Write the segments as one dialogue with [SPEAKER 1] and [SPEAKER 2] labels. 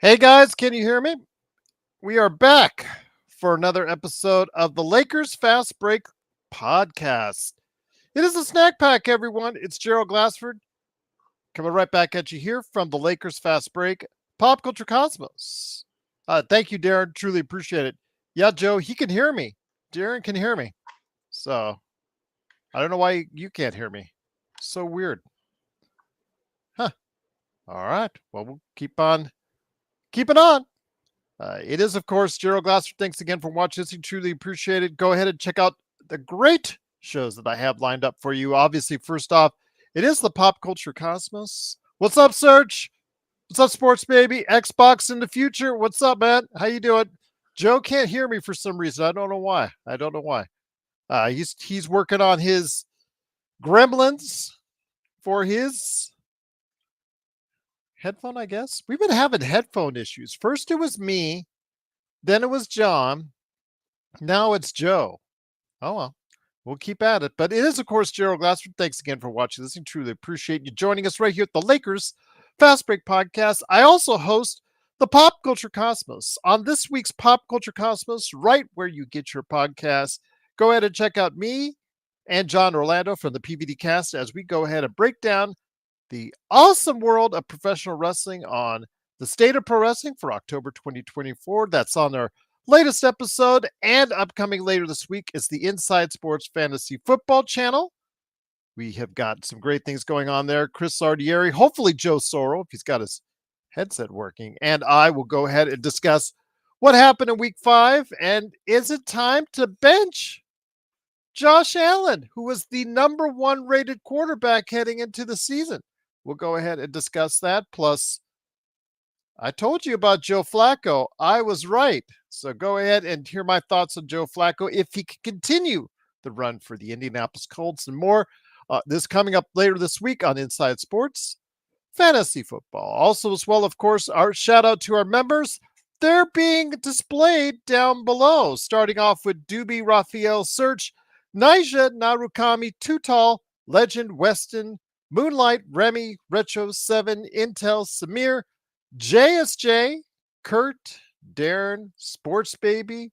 [SPEAKER 1] Hey guys, can you hear me? We are back for another episode of the Lakers Fast Break podcast. It is a snack pack, everyone. It's Gerald Glassford coming right back at you here from the Lakers Fast Break Pop Culture Cosmos. Thank you, Darren. Truly appreciate it. Yeah, Joe, he can hear me. Darren can hear me. So I don't know why you can't hear me. So weird. Huh. All right. Well, we'll keep on keeping on. It is, of course, Gerald Glasser. Thanks again for watching this. You truly appreciate it. Go ahead and check out the great shows that I have lined up for you. Obviously, first off, it is the Pop Culture Cosmos. What's up, Serge? What's up, Sports Baby? Xbox in the future. What's up, man? How you doing? Joe can't hear me for some reason. I don't know why. He's working on his gremlins for his headphone, I guess. We've been having headphone issues. First it was me, then it was John. Now it's Joe. Oh, well, we'll keep at it. But it is, of course, Gerald Glassford. Thanks again for watching this. I truly appreciate you joining us right here at the Lakers Fast Break Podcast. I also host the Pop Culture Cosmos. On this week's Pop Culture Cosmos, right where you get your podcast, go ahead and check out me and John Orlando from the PVD Cast as we go ahead and break down the awesome world of professional wrestling on the State of Pro Wrestling for October 2024. That's on our latest episode, and upcoming later this week is the Inside Sports Fantasy Football channel. We have got some great things going on there. Chris Sardieri, hopefully Joe Soro, if he's got his headset working, and I will go ahead and discuss what happened in week 5, and is it time to bench Josh Allen, who was the number 1 rated quarterback heading into the season? We'll go ahead and discuss that. Plus, I told you about Joe Flacco. I was right. So go ahead and hear my thoughts on Joe Flacco if he can continue the run for the Indianapolis Colts and more. This coming up later this week on Inside Sports Fantasy Football. Also, as well, of course, our shout out to our members. They're being displayed down below, starting off with Doobie Raphael Search, Naija Narukami Tutal, Legend Weston, Moonlight, Remy, Retro 7, Intel, Samir, JSJ, Kurt, Darren, Sports Baby,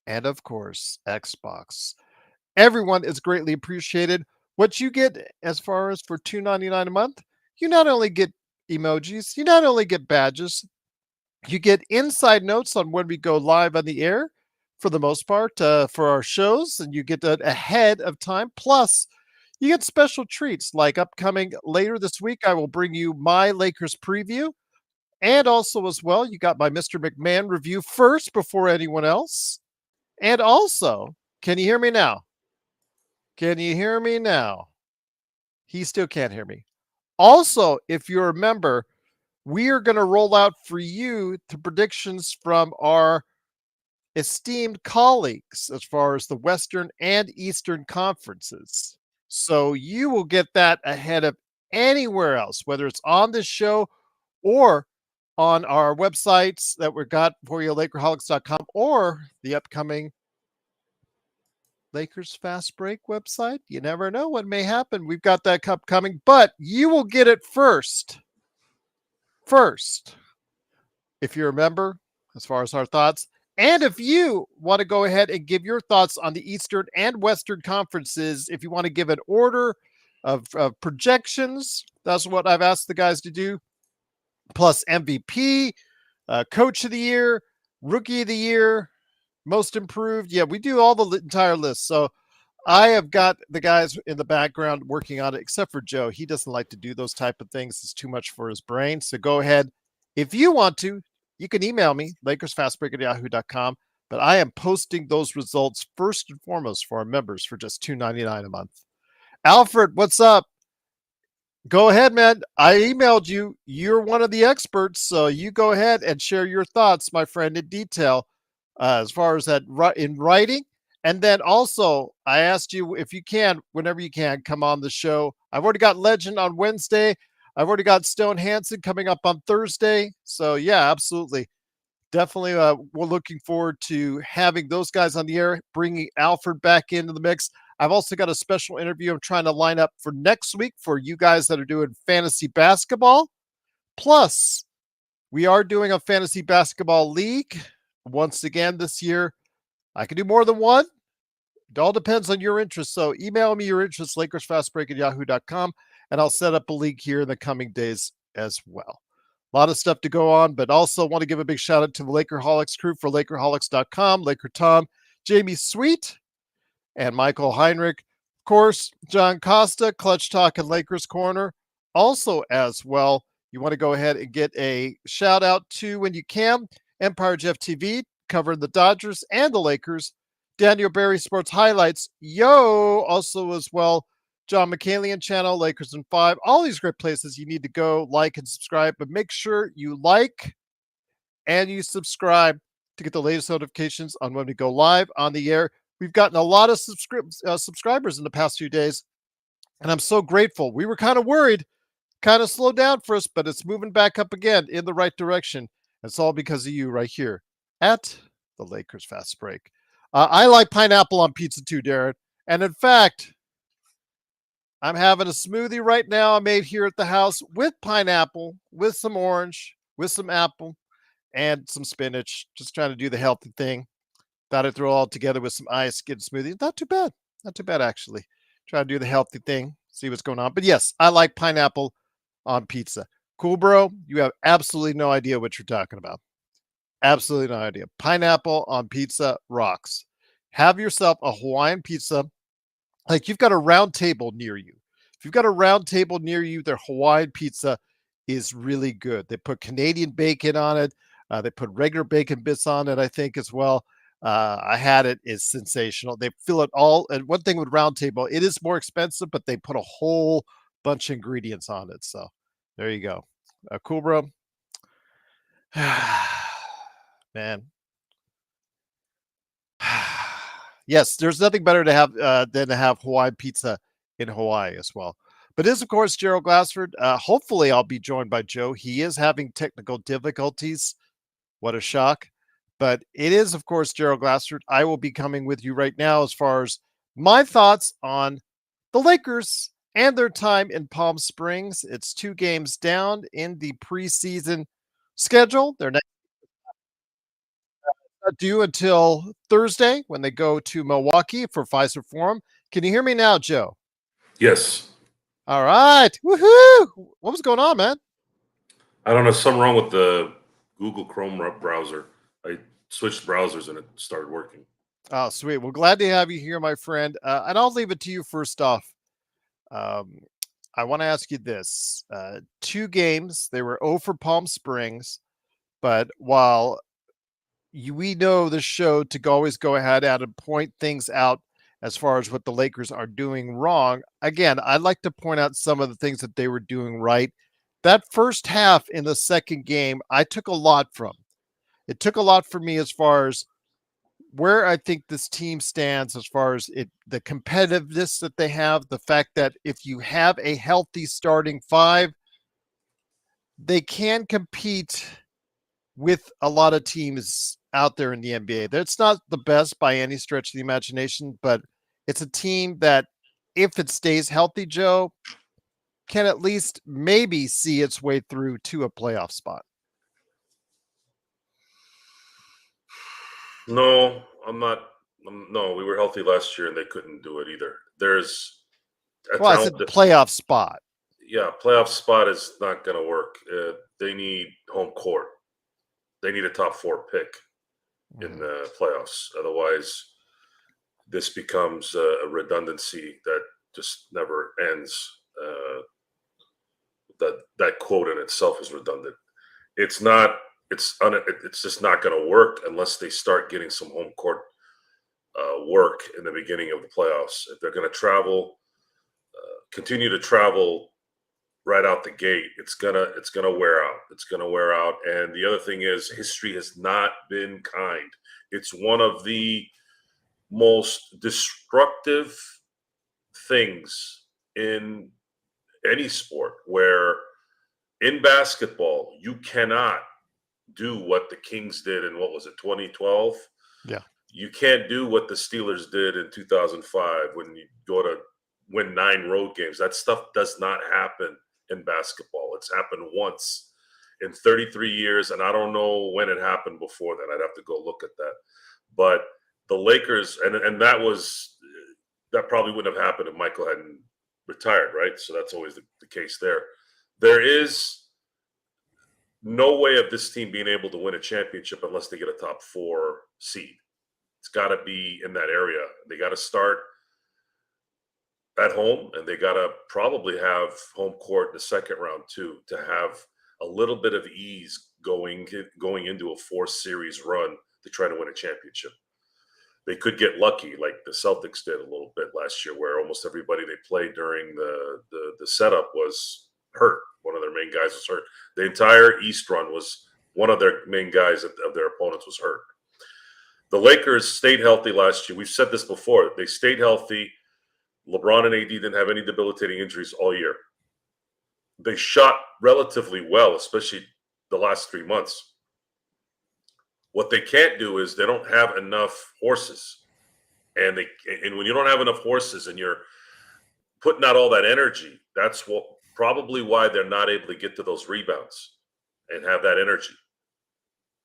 [SPEAKER 1] and of course, Xbox. Everyone is greatly appreciated. What you get as far as for $2.99 a month, you not only get emojis, you not only get badges, you get inside notes on when we go live on the air for the most part for our shows, and you get that ahead of time. Plus, you get special treats like upcoming later this week. I will bring you my Lakers preview. And also, as well, you got my Mr. McMahon review first before anyone else. And also, can you hear me now? Can you hear me now? He still can't hear me. Also, if you remember, we are going to roll out for you the predictions from our esteemed colleagues as far as the Western and Eastern conferences. So you will get that ahead of anywhere else, whether it's on this show or on our websites that we got for you, Lakerholics.com, or the upcoming Lakers Fast Break website. You never know what may happen. We've got that cup coming, but you will get it first. First, if you remember, as far as our thoughts. And if you want to go ahead and give your thoughts on the Eastern and Western conferences, if you want to give an order of projections, that's what I've asked the guys to do. Plus MVP, Coach of the Year, Rookie of the Year, Most Improved. Yeah, we do all the entire list. So I have got the guys in the background working on it, except for Joe. He doesn't like to do those type of things. It's too much for his brain. So go ahead. If you want to, you can email me, LakersFastBreak@yahoo.com. But I am posting those results first and foremost for our members for just $2.99 a month. Alfred, what's up? Go ahead, man. I emailed you. You're one of the experts, so you go ahead and share your thoughts, my friend, in detail as far as that in writing. And then also, I asked you if you can, whenever you can, come on the show. I've already got Legend on Wednesday. I've already got Stone Hansen coming up on Thursday. So, yeah, absolutely. Definitely, we're looking forward to having those guys on the air, bringing Alfred back into the mix. I've also got a special interview I'm trying to line up for next week for you guys that are doing fantasy basketball. Plus, We are doing a fantasy basketball league once again this year. I can do more than one. It all depends on your interest. So email me your interest, LakersFastBreak@yahoo.com, and I'll set up a league here in the coming days as well. A lot of stuff to go on, but also want to give a big shout out to the Lakerholics crew for Lakerholics.com, Laker Tom, Jamie Sweet, and Michael Heinrich. Of course, John Costa, Clutch Talk and Lakers Corner. Also, as well, you want to go ahead and get a shout out to, when you can, Empire Jeff TV, covering the Dodgers and the Lakers. Daniel Barry Sports Highlights. Yo! Also, as well, John McCalian channel, Lakers in 5. All these great places you need to go like and subscribe, but make sure you like and you subscribe to get the latest notifications on when we go live on the air. We've gotten a lot of subscribers in the past few days, and I'm so grateful. We were kind of worried, kind of slowed down for us, but it's moving back up again in the right direction. It's all because of you right here at the Lakers Fast Break. I like pineapple on pizza too, Darren. And in fact, I'm having a smoothie right now I made here at the house with pineapple, with some orange, with some apple, and some spinach. Just trying to do the healthy thing. Thought I'd throw it all together with some ice, get a smoothie. Not too bad. Not too bad, actually. Try to do the healthy thing, see what's going on. But yes, I like pineapple on pizza. Cool, bro. You have absolutely no idea what you're talking about. Absolutely no idea. Pineapple on pizza rocks. Have yourself a Hawaiian pizza. Like, you've got a round table near you. If you've got a round table near you, their Hawaiian pizza is really good. They put Canadian bacon on it. They put regular bacon bits on it, I think, as well. I had it. It's sensational. They fill it all. And one thing with Round Table, it is more expensive, but they put a whole bunch of ingredients on it. So there you go. Cool, bro. Man. Yes, there's nothing better to have than to have Hawaiian pizza in Hawaii as well. But it is, of course, Gerald Glassford. Hopefully, I'll be joined by Joe. He is having technical difficulties. What a shock. But it is, of course, Gerald Glassford. I will be coming with you right now as far as my thoughts on the Lakers and their time in Palm Springs. It's 2 games down in the preseason schedule. They're not due until Thursday when they go to Milwaukee for Pfizer Forum. Can you hear me now, Joe?
[SPEAKER 2] Yes.
[SPEAKER 1] All right. Woohoo! What was going on, man?
[SPEAKER 2] I don't know, something wrong with the Google Chrome browser. I switched browsers and it started working.
[SPEAKER 1] Oh, sweet. Well, glad to have you here, my friend. And I'll leave it to you first off. I want to ask you this. 2 games, they were 0 for Palm Springs, but while we know the show to always go ahead and point things out as far as what the Lakers are doing wrong, again, I'd like to point out some of the things that they were doing right. That first half in the second game, I took a lot from. It took a lot for me as far as where I think this team stands as far as the competitiveness that they have, the fact that if you have a healthy starting 5, they can compete with a lot of teams out there in the NBA. That's not the best by any stretch of the imagination, but it's a team that, if it stays healthy, Joe, can at least maybe see its way through to a playoff spot.
[SPEAKER 2] No, I'm not. No, we were healthy last year and they couldn't do it either. There's a
[SPEAKER 1] Well, I said
[SPEAKER 2] talent.
[SPEAKER 1] playoff spot.
[SPEAKER 2] Yeah, playoff spot is not going to work. They need home court. They need a top 4 pick in the playoffs. Otherwise, this becomes a redundancy that just never ends. That quote in itself is redundant. It's not. It's just not going to work unless they start getting some home court work in the beginning of the playoffs. If they're going to continue to travel right out the gate, it's gonna wear out. It's gonna wear out. And the other thing is, history has not been kind. It's one of the most destructive things in any sport, where in basketball you cannot do what the Kings did in, what was it, 2012?
[SPEAKER 1] Yeah.
[SPEAKER 2] You can't do what the Steelers did in 2005 when you go to win 9 road games. That stuff does not happen in basketball. It's happened once in 33 years, and I don't know when it happened before that. I'd have to go look at that. But the Lakers, and that probably wouldn't have happened if Michael hadn't retired, right? So that's always the case there. There is no way of this team being able to win a championship unless they get a top 4 seed. It's got to be in that area. They got to start at home, and they got to probably have home court in the second round too, to have a little bit of ease going into a 4-series run to try to win a championship. They could get lucky, like the Celtics did a little bit last year, where almost everybody they played during the setup was hurt. One of their main guys was hurt. The entire East run was one of their main guys of their opponents was hurt. The Lakers stayed healthy last year. We've said this before. They stayed healthy. LeBron and AD didn't have any debilitating injuries all year. They shot relatively well, especially the last 3 months. What they can't do is they don't have enough horses. And when you don't have enough horses and you're putting out all that energy, that's probably why they're not able to get to those rebounds and have that energy.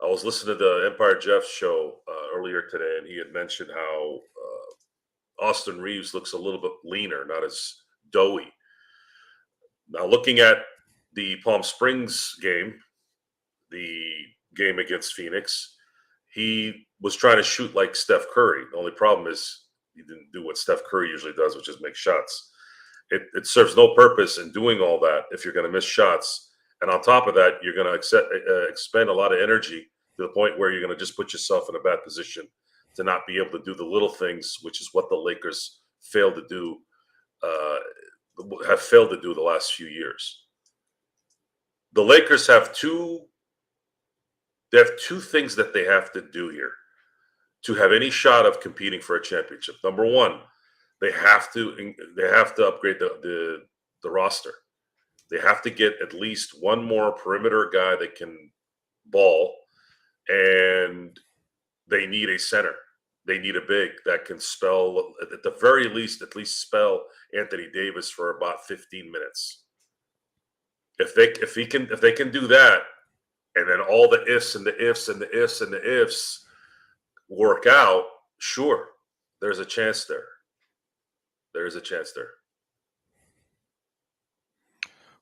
[SPEAKER 2] I was listening to the Empire Jeff show earlier today, and he had mentioned how Austin Reeves looks a little bit leaner, not as doughy. Now, looking at the Palm Springs game, the game against Phoenix, he was trying to shoot like Steph Curry. The only problem is he didn't do what Steph Curry usually does, which is make shots. It serves no purpose in doing all that if you're going to miss shots. And on top of that, you're going to expend a lot of energy to the point where you're going to just put yourself in a bad position to not be able to do the little things, which is what the Lakers have failed to do the last few years. The Lakers have two things that they have to do here to have any shot of competing for a championship. Number one, they have to upgrade the roster. They have to get at least one more perimeter guy that can ball, and they need a center. They need a big that can spell, at the very least, spell Anthony Davis for about 15 minutes. If they can do that, and then all the ifs and the ifs and the ifs and the ifs work out, sure, there's a chance there. There's a chance there.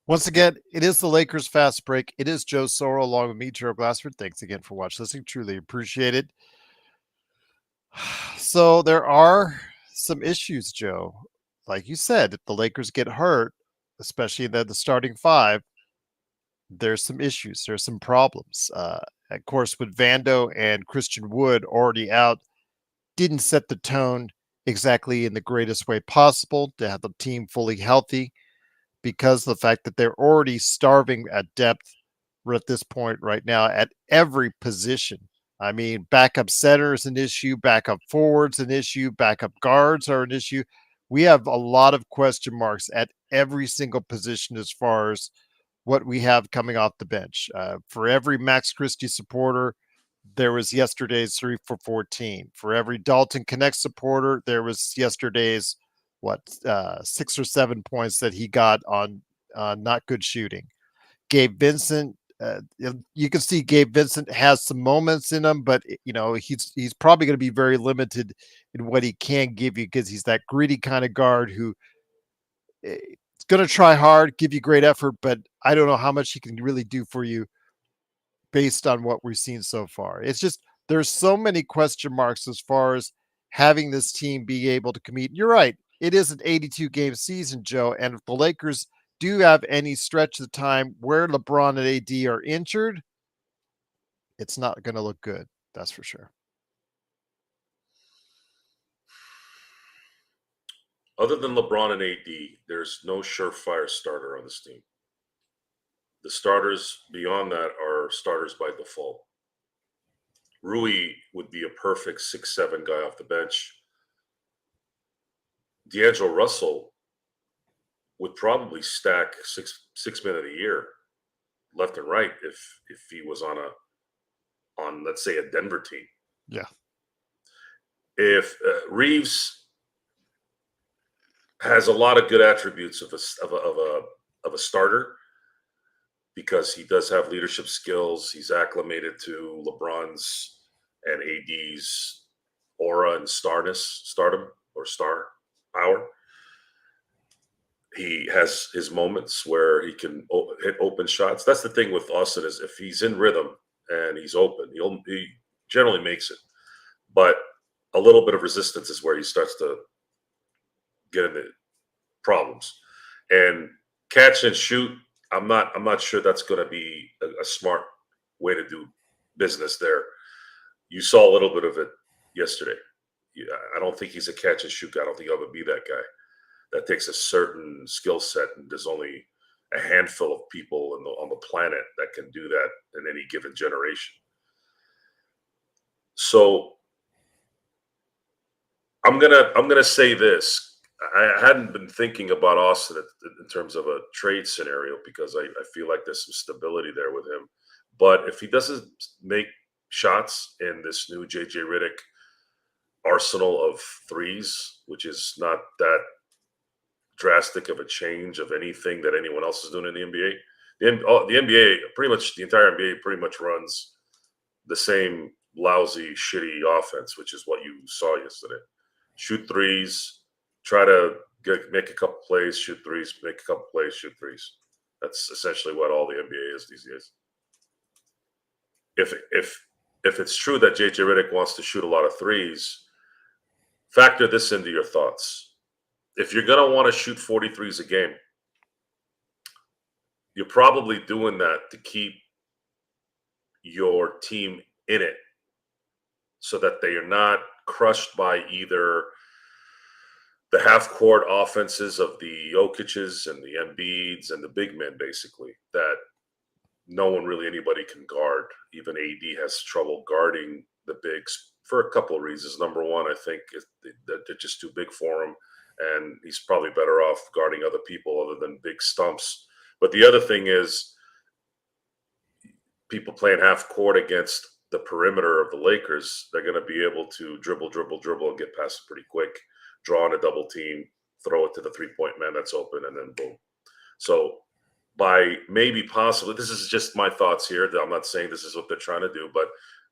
[SPEAKER 1] Once again, it is the Lakers Fast Break. It is Joe Soro along with me, Gerald Glassford. Thanks again for watching, listening. Truly appreciate it. So there are some issues, Joe. Like you said, if the Lakers get hurt, especially in the starting 5, there's some issues. There's some problems. Of course, with Vando and Christian Wood already out, didn't set the tone exactly in the greatest way possible to have the team fully healthy, because of the fact that they're already starving at depth at this point right now at every position. I mean, backup center is an issue, backup forwards an issue, backup guards are an issue. We have a lot of question marks at every single position as far as what we have coming off the bench. For every Max Christie supporter, there was yesterday's 3 for 14. For every Dalton Connect supporter, there was yesterday's 6 or 7 points that he got on not good shooting. Gabe Vincent, you can see Gabe Vincent has some moments in him, but he's probably going to be very limited in what he can give you, because he's that greedy kind of guard who is going to try hard, give you great effort, but I don't know how much he can really do for you based on what we've seen so far. It's just, there's so many question marks as far as having this team be able to compete. You're right. It is an 82-game season, Joe. And if the Lakers do have any stretch of time where LeBron and AD are injured, it's not going to look good. That's for sure.
[SPEAKER 2] Other than LeBron and AD, there's no surefire starter on this team. The starters beyond that are starters by default. Rui would be a perfect 6'7" guy off the bench. D'Angelo Russell would probably stack six men of the year left and right if he was on let's say a Denver team.
[SPEAKER 1] Yeah.
[SPEAKER 2] If Reeves has a lot of good attributes of a starter, because he does have leadership skills. He's acclimated to LeBron's and AD's aura and stardom or star power. He has his moments where he can hit open shots. That's the thing with Austin, is if he's in rhythm and he's open, he generally makes it. But a little bit of resistance is where he starts to get into problems. And catch and shoot, I'm not sure that's going to be a smart way to do business there. You saw a little bit of it yesterday. I don't think he's a catch and shoot guy. I don't think he'll ever be that guy. That takes a certain skill set, and there's only a handful of people on the planet that can do that in any given generation. So I'm gonna say this. I hadn't been thinking about Austin in terms of a trade scenario, because I feel like there's some stability there with him. But if he doesn't make shots in this new JJ Redick arsenal of threes, which is not that drastic of a change of anything that anyone else is doing in the NBA. The NBA, pretty much the entire NBA, pretty much runs the same lousy, shitty offense, which is what you saw yesterday. Shoot threes, try to make a couple plays, shoot threes, make a couple plays, shoot threes. That's essentially what all the NBA is these days. If it's true that JJ Redick wants to shoot a lot of threes, factor this into your thoughts. If you're going to want to shoot 43s a game, you're probably doing that to keep your team in it so that they are not crushed by either the half-court offenses of the Jokic's and the Embiid's and the big men, basically, that no one really, anybody can guard. Even AD has trouble guarding the bigs for a couple of reasons. Number one, I think that they're just too big for him, and he's probably better off guarding other people other than big stumps. But the other thing is, people playing half court against the perimeter of the Lakers, they're going to be able to dribble, and get past it pretty quick, draw on a double team, throw it to the three-point man that's open, and then boom. So by maybe possibly, this is just my thoughts here. I'm not saying this is what they're trying to do, but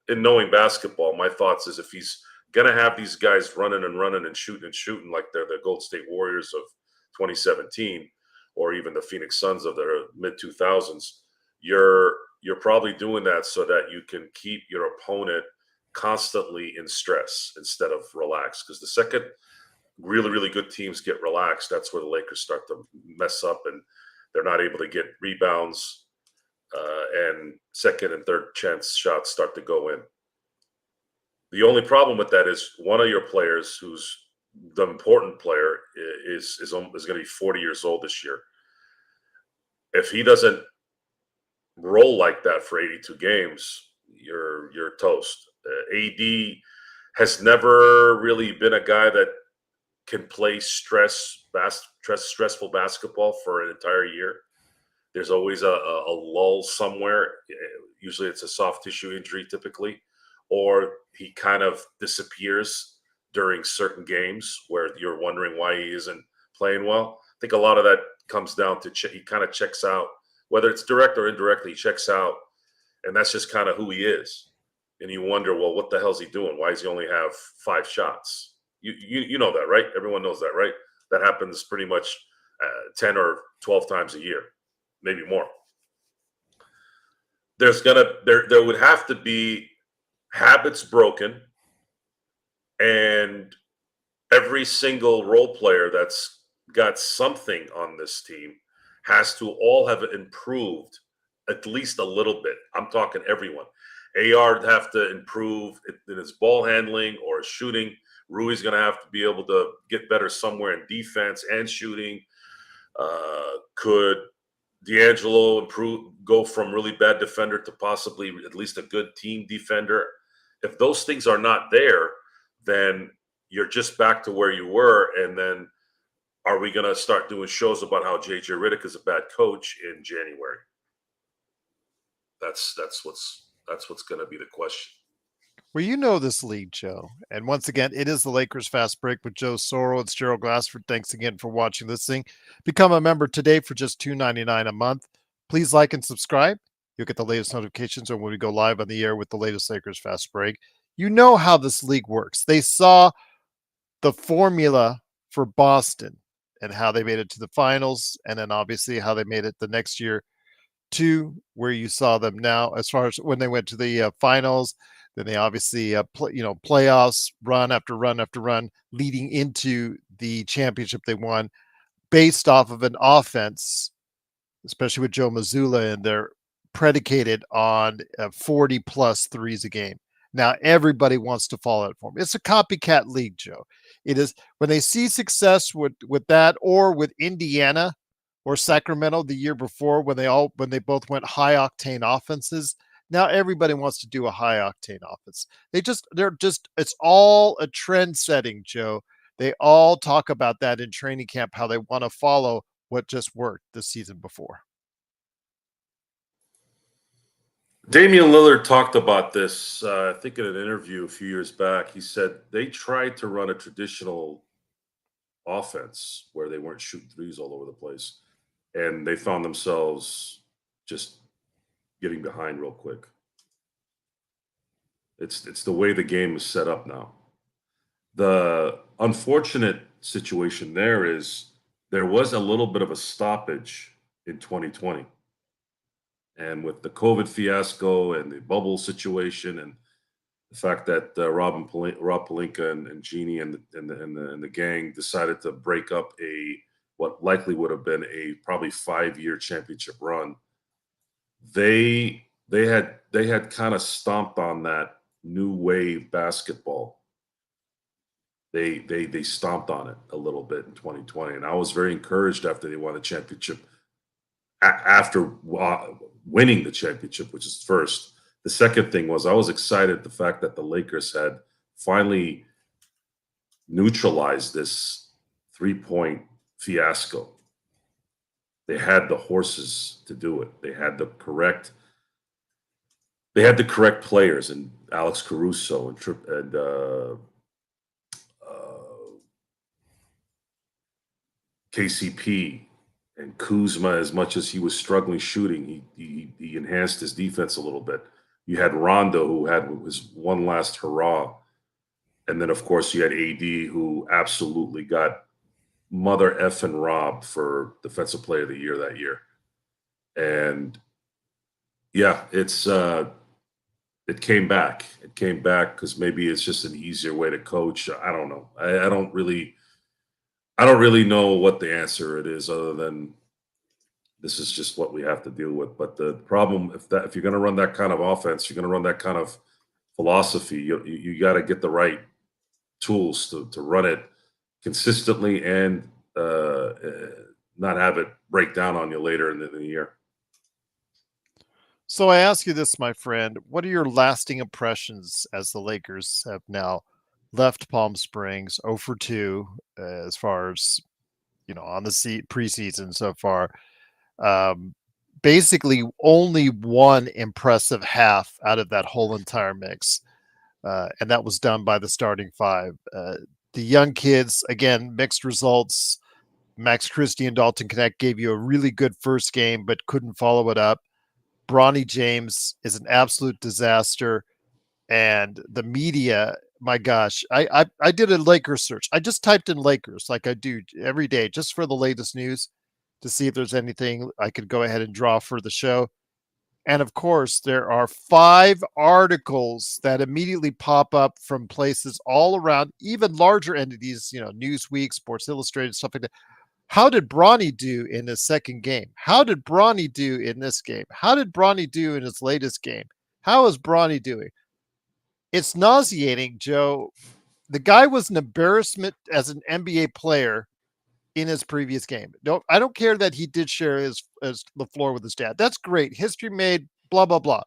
[SPEAKER 2] in knowing basketball, my thoughts is if he's going to have these guys running and shooting like they're the Golden State Warriors of 2017, or even the Phoenix Suns of the mid-2000s, you're probably doing that so that you can keep your opponent constantly in stress instead of relaxed. Because the second really, really good teams get relaxed, that's where the Lakers start to mess up, and they're not able to get rebounds, and second and third chance shots start to go in. The only problem with that is one of your players, who's the important player, is going to be 40 years old this year. If he doesn't roll like that for 82 games, you're toast. AD has never really been a guy that can play stressful basketball for an entire year. There's always a lull somewhere. Usually it's a soft tissue injury typically, or he kind of disappears during certain games where you're wondering why he isn't playing well. I think a lot of that comes down to he kind of checks out, whether it's direct or indirectly, he checks out, and that's just kind of who he is. And you wonder, well, what the hell's he doing? Why does he only have 5 shots? You know that, right? Everyone knows that, right? That happens pretty much 10 or 12 times a year, maybe more. There would have to be habits broken, and every single role player that's got something on this team has to all have improved at least a little bit. I'm talking everyone. AR would have to improve in his ball handling or his shooting. Rui's going to have to be able to get better somewhere in defense and shooting. Could D'Angelo go from really bad defender to possibly at least a good team defender? If those things are not there, then you're just back to where you were. And then are we going to start doing shows about how JJ Redick is a bad coach in January? That's what's going to be the question.
[SPEAKER 1] Well, you know this league, Joe. And once again, it is the Lakers Fast Break with Joe Sorrell. It's Gerald Glassford. Thanks again for watching this thing. Become a member today for just $2.99 a month. Please like and subscribe. You'll get the latest notifications on when we go live on the air with the latest Lakers Fast Break. You know how this league works. They saw the formula for Boston and how they made it to the finals, and then obviously how they made it the next year to where you saw them now as far as when they went to the finals. Then they obviously playoffs, run after run after run leading into the championship they won based off of an offense, especially with Joe Mazzulla, and they're predicated on 40 plus threes a game. Now everybody wants to follow that form. It's a copycat league, Joe. It is when they see success with that, or with Indiana or Sacramento the year before when they both went high octane offenses. Now everybody wants to do a high octane offense. They're just it's all a trend setting, Joe. They all talk about that in training camp, how they want to follow what just worked the season before.
[SPEAKER 2] Damian Lillard talked about this, I think, in an interview a few years back. He said they tried to run a traditional offense where they weren't shooting threes all over the place, and they found themselves just getting behind real quick. It's the way the game is set up now. The unfortunate situation there is there was a little bit of a stoppage in 2020. And with the COVID fiasco and the bubble situation, and the fact that Rob Pelinka and Jeannie and the gang decided to break up what likely would have been a probably 5-year championship run, they had kind of stomped on that new wave basketball. They stomped on it a little bit in 2020, and I was very encouraged after they won the championship. After winning the championship, which is first. The second thing was I was excited the fact that the Lakers had finally neutralized this 3-point fiasco. They had the horses to do it. They had the correct players, and Alex Caruso and KCP. And Kuzma, as much as he was struggling shooting, he enhanced his defense a little bit. You had Rondo, who had his one last hurrah. And then, of course, you had AD, who absolutely got mother effing robbed for Defensive Player of the Year that year. And, yeah, it came back. It came back because maybe it's just an easier way to coach. I don't know. I don't really know what the answer it is, other than this is just what we have to deal with. But the problem, if you're going to run that kind of offense, you're going to run that kind of philosophy, you got to get the right tools to run it consistently and not have it break down on you later in the year.
[SPEAKER 1] So I ask you this, my friend, what are your lasting impressions as the Lakers have now left Palm Springs 0 for 2 as far as, on the preseason so far? Basically only one impressive half out of that whole entire mix. And that was done by the starting five. The young kids, again, mixed results. Max Christie and Dalton Connect gave you a really good first game, but couldn't follow it up. Bronny James is an absolute disaster. And the media, my gosh, I did a Lakers search. I just typed in Lakers like I do every day just for the latest news to see if there's anything I could go ahead and draw for the show. And of course, there are 5 articles that immediately pop up from places all around, even larger entities, Newsweek, Sports Illustrated, stuff like that. How did Bronny do in his second game? How did Bronny do in this game? How did Bronny do in his latest game? How is Bronny doing? It's nauseating, Joe. The guy was an embarrassment as an NBA player in his previous game. I don't care that he did share the floor with his dad. That's great. History made, blah, blah, blah.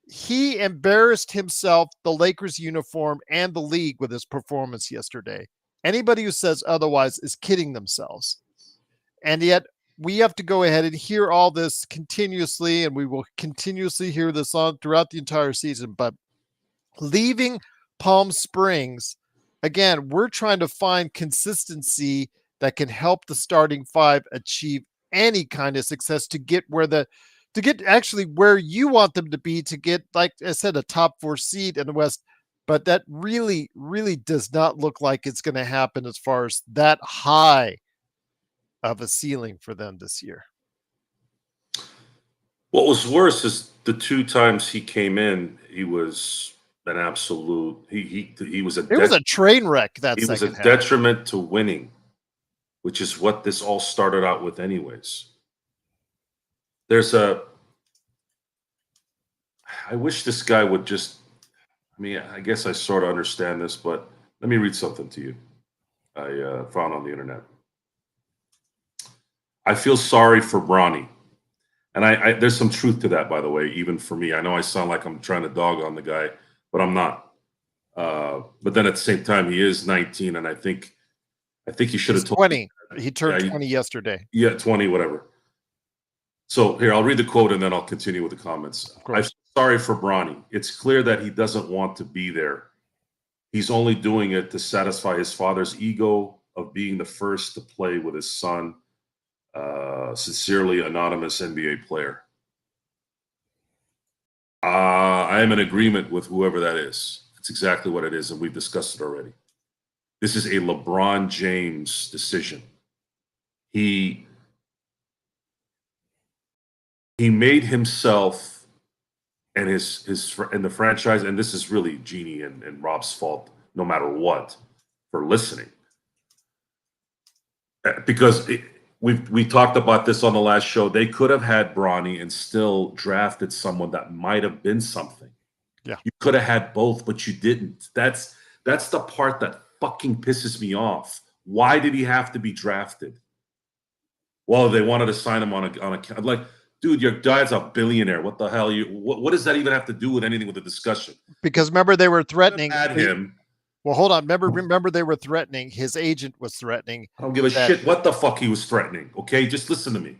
[SPEAKER 1] He embarrassed himself, the Lakers uniform, and the league with his performance yesterday. Anybody who says otherwise is kidding themselves. And yet we have to go ahead and hear all this continuously, and we will continuously hear this on throughout the entire season. But leaving Palm Springs, again, we're trying to find consistency that can help the starting five achieve any kind of success to get actually where you want them to be, to get, like I said, a top 4 seed in the West. But that really, really does not look like it's going to happen as far as that high of a ceiling for them this year.
[SPEAKER 2] What was worse is the 2 times he came in, he was an absolute. He was a.
[SPEAKER 1] It was a train wreck that
[SPEAKER 2] He was a
[SPEAKER 1] second half.
[SPEAKER 2] detriment to winning, which is what this all started out with, anyways. I wish this guy would just. I mean, I guess I sort of understand this, but let me read something to you. I found on the internet. I feel sorry for Bronny. And I there's some truth to that, by the way, even for me. I know I sound like I'm trying to dog on the guy, but I'm not. But then at the same time, he is 19, and I think he should have told
[SPEAKER 1] 20. He turned 20 yesterday.
[SPEAKER 2] Yeah, 20, whatever. So here, I'll read the quote and then I'll continue with the comments. I'm sorry for Bronny. It's clear that he doesn't want to be there. He's only doing it to satisfy his father's ego of being the first to play with his son. Sincerely, anonymous NBA player. I am in agreement with whoever that is. It's exactly what it is, and we've discussed it already. This is a LeBron James decision. He made himself and and the franchise, and this is really Jeannie and Rob's fault, no matter what, for listening. Because we talked about this on the last show. They could have had Bronny and still drafted someone that might have been something.
[SPEAKER 1] Yeah.
[SPEAKER 2] You could have had both, but you didn't. That's the part that fucking pisses me off. Why did he have to be drafted? Well, they wanted to sign him on a like, dude, your dad's a billionaire. What the hell? What does that even have to do with anything with the discussion?
[SPEAKER 1] Because remember, they were threatening
[SPEAKER 2] him.
[SPEAKER 1] Well, hold on. Remember they were threatening. His agent was threatening.
[SPEAKER 2] I don't give a shit what the fuck he was threatening. Okay, just listen to me.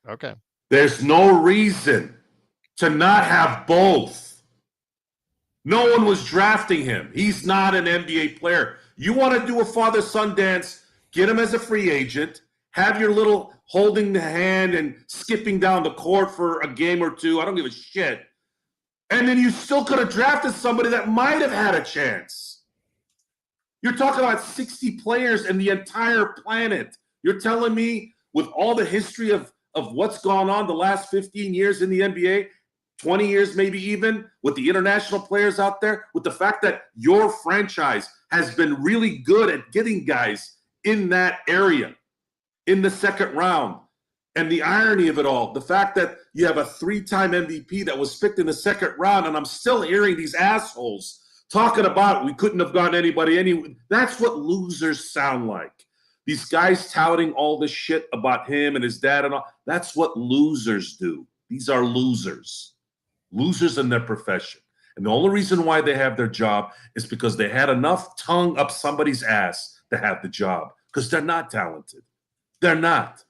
[SPEAKER 1] Okay.
[SPEAKER 2] There's no reason to not have both. No one was drafting him. He's not an NBA player. You want to do a father-son dance, get him as a free agent, have your little holding the hand and skipping down the court for a game or two. I don't give a shit. And then you still could have drafted somebody that might have had a chance. You're talking about 60 players in the entire planet. You're telling me with all the history of what's gone on the last 15 years in the NBA, 20 years maybe even, with the international players out there, with the fact that your franchise has been really good at getting guys in that area, in the second round. And the irony of it all, the fact that you have a 3-time MVP that was picked in the second round, and I'm still hearing these assholes talking about we couldn't have gotten anybody anyway. That's what losers sound like. These guys touting all this shit about him and his dad and all. That's what losers do. These are losers. Losers in their profession. And the only reason why they have their job is because they had enough tongue up somebody's ass to have the job. Because they're not talented. They're not.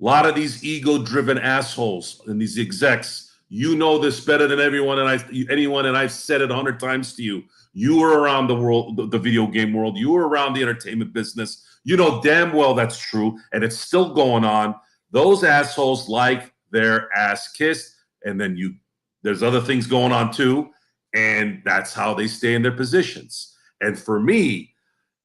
[SPEAKER 2] A lot of these ego-driven assholes and these execs, you know this better than anyone, and I've said it 100 times to you. You were around the world, the video game world. You were around the entertainment business. You know damn well that's true, and it's still going on. Those assholes like their ass kissed, and then there's other things going on too, and that's how they stay in their positions. And for me,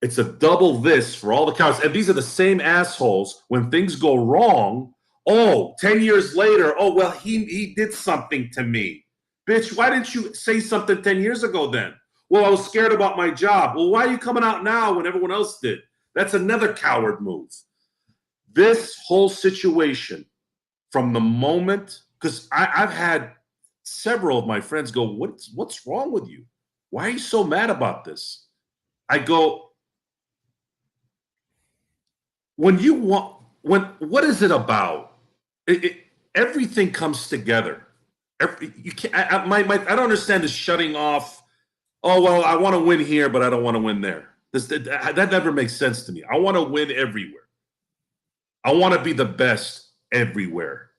[SPEAKER 2] it's a double this for all the counts. And these are the same assholes when things go wrong. Oh, 10 years later, oh, well, he did something to me. Bitch, why didn't you say something 10 years ago then? Well, I was scared about my job. Well, why are you coming out now when everyone else did? That's another coward move. This whole situation from the moment, because I've had several of my friends go, what's wrong with you? Why are you so mad about this? I go, what is it about? Everything comes together. I don't understand this shutting off. Oh, well, I want to win here, but I don't want to win there. That never makes sense to me. I want to win everywhere. I want to be the best everywhere.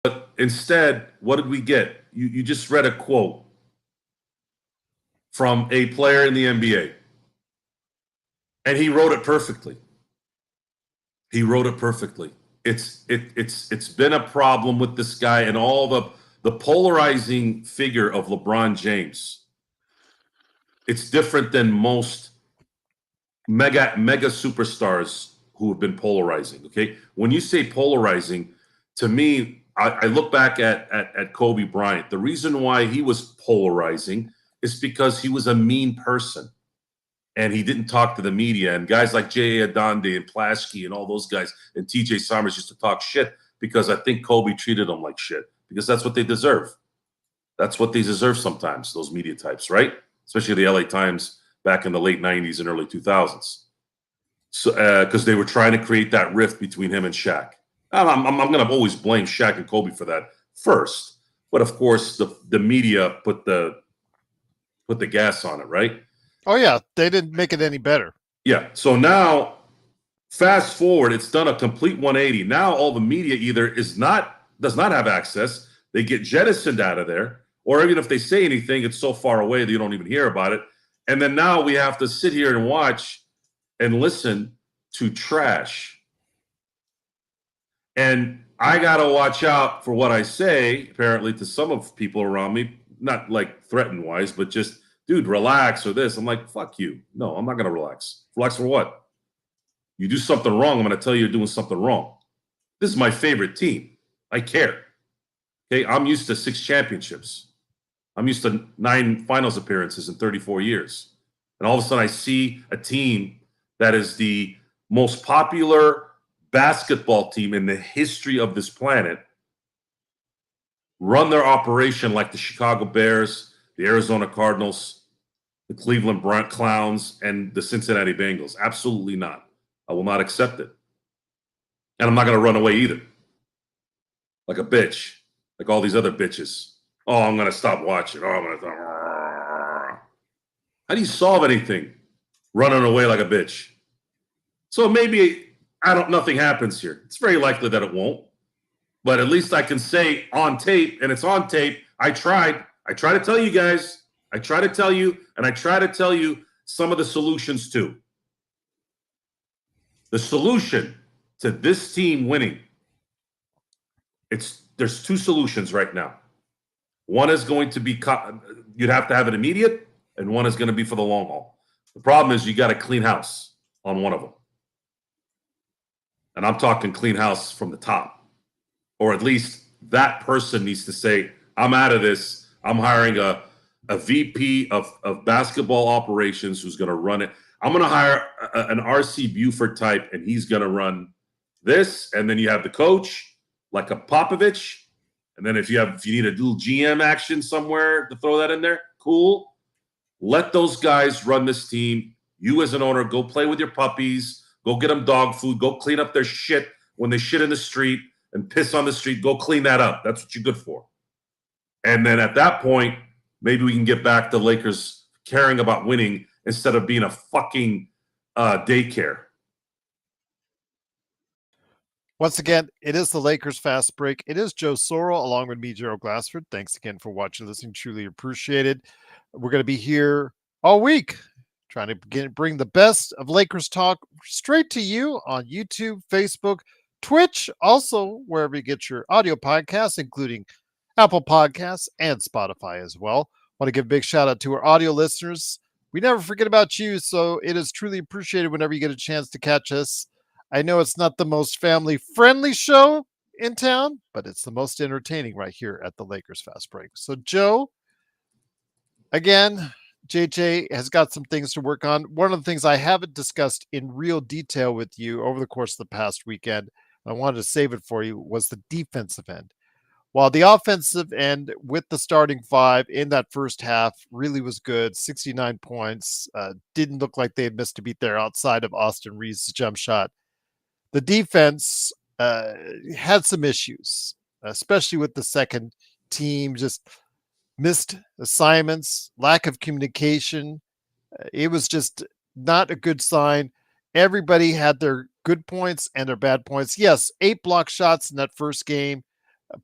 [SPEAKER 2] But instead, what did we get? You just read a quote from a player in the NBA. And he wrote it perfectly.
[SPEAKER 3] He wrote it perfectly. It's been a problem with this guy and all the polarizing figure of LeBron James. It's different than most mega superstars who have been polarizing. Okay, when you say polarizing, to me, I look back at Kobe Bryant. The reason why he was polarizing is because he was a mean person and he didn't talk to the media. And guys like J.A. Adonde and Plasky and all those guys and T.J. Summers used to talk shit because I think Kobe treated them like shit because that's what they deserve. That's what they deserve sometimes, those media types, right? Especially the LA Times back in the late 90s and early 2000s. So, because they were trying to create that rift between him and Shaq. I'm going to always blame Shaq and Kobe for that first. But of course, the media put the gas on it, right?
[SPEAKER 1] Oh, yeah. They didn't make it any better.
[SPEAKER 3] Yeah. So now, fast forward, it's done a complete 180. Now all the media either does not have access. They get jettisoned out of there. Or even if they say anything, it's so far away that you don't even hear about it. And then now we have to sit here and watch and listen to trash. And I got to watch out for what I say, apparently, to some of people around me, not like threaten-wise, but just, dude, relax or this. I'm like, fuck you. No, I'm not going to relax. Relax for what? You do something wrong, I'm going to tell you you're doing something wrong. This is my favorite team. I care. Okay, I'm used to 6 championships. I'm used to 9 finals appearances in 34 years. And all of a sudden I see a team that is the most popular basketball team in the history of this planet run their operation like the Chicago Bears, the Arizona Cardinals, the Cleveland Browns Clowns, and the Cincinnati Bengals. Absolutely not. I will not accept it. And I'm not going to run away either. Like a bitch. Like all these other bitches. Oh, I'm going to stop watching. Oh, I'm going to stop. How do you solve anything? Running away like a bitch. So maybe nothing happens here. It's very likely that it won't. But at least I can say on tape, and it's on tape, I tried. I try to tell you guys. I try to tell you, and I try to tell you some of the solutions too. The solution to this team winning, there's 2 solutions right now. One is going to be, you'd have to have it immediate, and one is going to be for the long haul. The problem is you got to clean house on one of them. And I'm talking clean house from the top. Or at least that person needs to say, I'm out of this. I'm hiring a VP of basketball operations who's going to run it. I'm going to hire an RC Buford type, and he's going to run this. And then you have the coach, like a Popovich. And then if you need a little GM action somewhere to throw that in there, cool. Let those guys run this team. You as an owner, go play with your puppies. Go get them dog food. Go clean up their shit when they shit in the street and piss on the street. Go clean that up. That's what you're good for. And then at that point, maybe we can get back to Lakers caring about winning instead of being a fucking daycare.
[SPEAKER 1] Once again, it is the Lakers Fast Break. It is Joe Sorrell along with me, Gerald Glassford. Thanks again for watching, listening. Truly appreciated. We're going to be here all week trying to bring the best of Lakers talk straight to you on YouTube, Facebook, Twitch, also wherever you get your audio podcasts, including Apple Podcasts and Spotify as well. Want to give a big shout out to our audio listeners. We never forget about you, so it is truly appreciated whenever you get a chance to catch us. I know it's not the most family-friendly show in town, but it's the most entertaining right here at the Lakers Fast Break. So, Joe, again, JJ has got some things to work on. One of the things I haven't discussed in real detail with you over the course of the past weekend, I wanted to save it for you, was the defensive end. While the offensive end with the starting 5 in that first half really was good, 69 points, didn't look like they had missed a beat there outside of Austin Reeves' jump shot. The defense had some issues, especially with the second team, just missed assignments, lack of communication. It was just not a good sign. Everybody had their good points and their bad points. Yes, 8 block shots in that first game,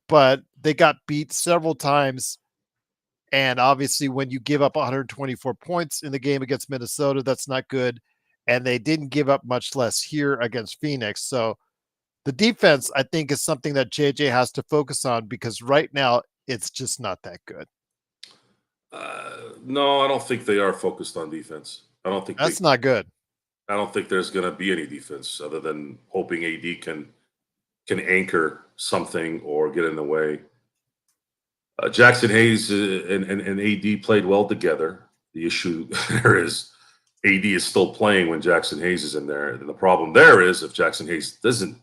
[SPEAKER 1] but they got beat several times. And obviously, when you give up 124 points in the game against Minnesota, that's not good. and they didn't give up much less here against Phoenix. So the defense, I think, is something that JJ has to focus on because right now it's just not that good.
[SPEAKER 3] No, I don't think they are focused on defense. I don't think
[SPEAKER 1] That's not good.
[SPEAKER 3] I don't think there's going to be any defense other than hoping AD can anchor something or get in the way. Jackson Hayes and AD played well together. The issue there is AD is still playing when Jackson Hayes is in there. And the problem there is if Jackson Hayes doesn't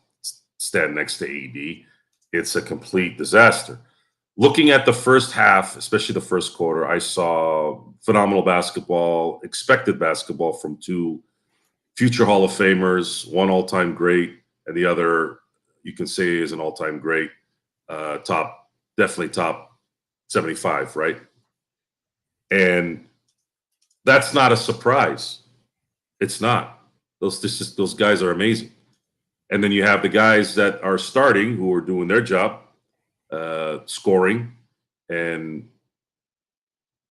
[SPEAKER 3] stand next to AD, it's a complete disaster. Looking at the first half, especially the first quarter, I saw phenomenal basketball, expected basketball from two future Hall of Famers, one all-time great, and the other you can say is an all-time great, definitely top 75, right? And that's not a surprise. It's not. Those guys are amazing. And then you have the guys that are starting who are doing their job, scoring, and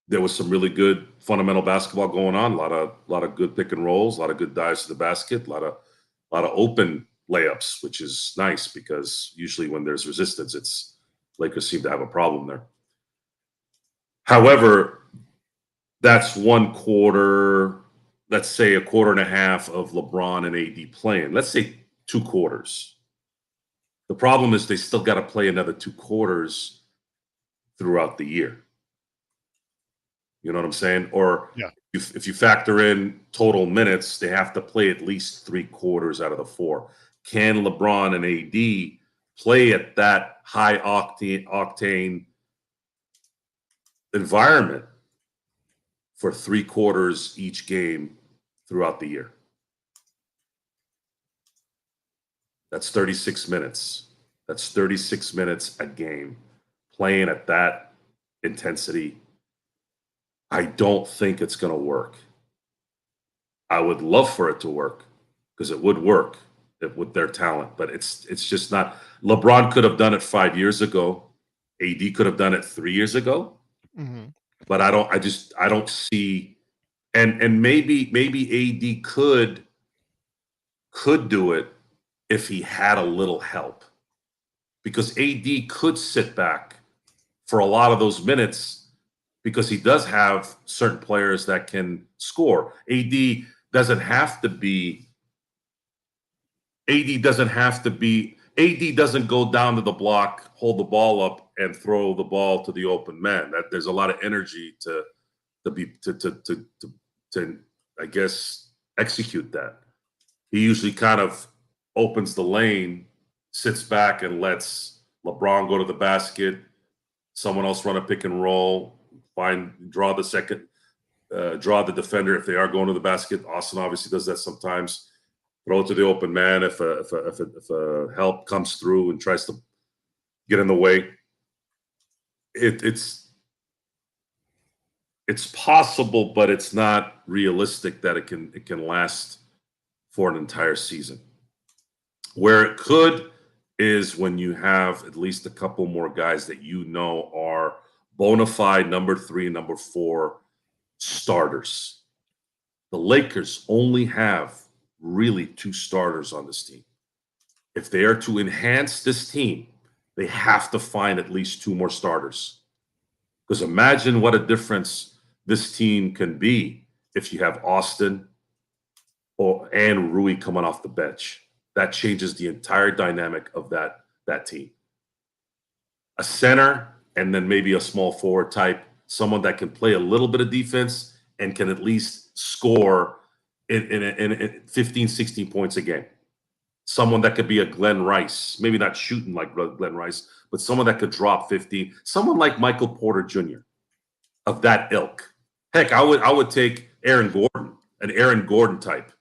[SPEAKER 3] there was some really good fundamental basketball going on. A lot of good pick and rolls, a lot of good dives to the basket, a lot of open layups, which is nice because usually when there's resistance, Lakers seem to have a problem there. However, that's one quarter. Let's say a quarter and a half of LeBron and AD playing. Let's say 2 quarters. The problem is they still got to play another 2 quarters throughout the year. You know what I'm saying? Or
[SPEAKER 1] yeah.
[SPEAKER 3] if you factor in total minutes, they have to play at least 3 quarters out of the 4. Can LeBron and AD play at that high octane environment for 3 quarters each game throughout the year? That's 36 minutes. That's 36 minutes a game playing at that intensity. I don't think it's going to work. I would love for it to work because it would work with their talent, but it's just not. LeBron could have done it 5 years ago. AD could have done it 3 years ago.
[SPEAKER 1] Mm-hmm.
[SPEAKER 3] But I don't see, and maybe AD could do it if he had a little help, because AD could sit back for a lot of those minutes because he does have certain players that can score. AD doesn't have to go down to the block, hold the ball up, and throw the ball to the open man. That there's a lot of energy to I guess execute that. He usually kind of opens the lane, sits back, and lets LeBron go to the basket. Someone else run a pick and roll, draw the defender if they are going to the basket. Austin obviously does that sometimes. Throw it to the open man if a help comes through and tries to get in the way. It's possible, but it's not realistic that it can last for an entire season. Where it could is when you have at least a couple more guys that you know are bona fide number 3 and number 4 starters. The Lakers only have really 2 starters on this team. If they are to enhance this team, they have to find at least 2 more starters. Because imagine what a difference this team can be if you have Austin and Rui coming off the bench. That changes the entire dynamic of that team. A center and then maybe a small forward type, someone that can play a little bit of defense and can at least score in 15, 16 points a game. Someone that could be a Glenn Rice, maybe not shooting like Glenn Rice, but someone that could drop 50. Someone like Michael Porter Jr. of that ilk. Heck, I would take Aaron Gordon, an Aaron Gordon type.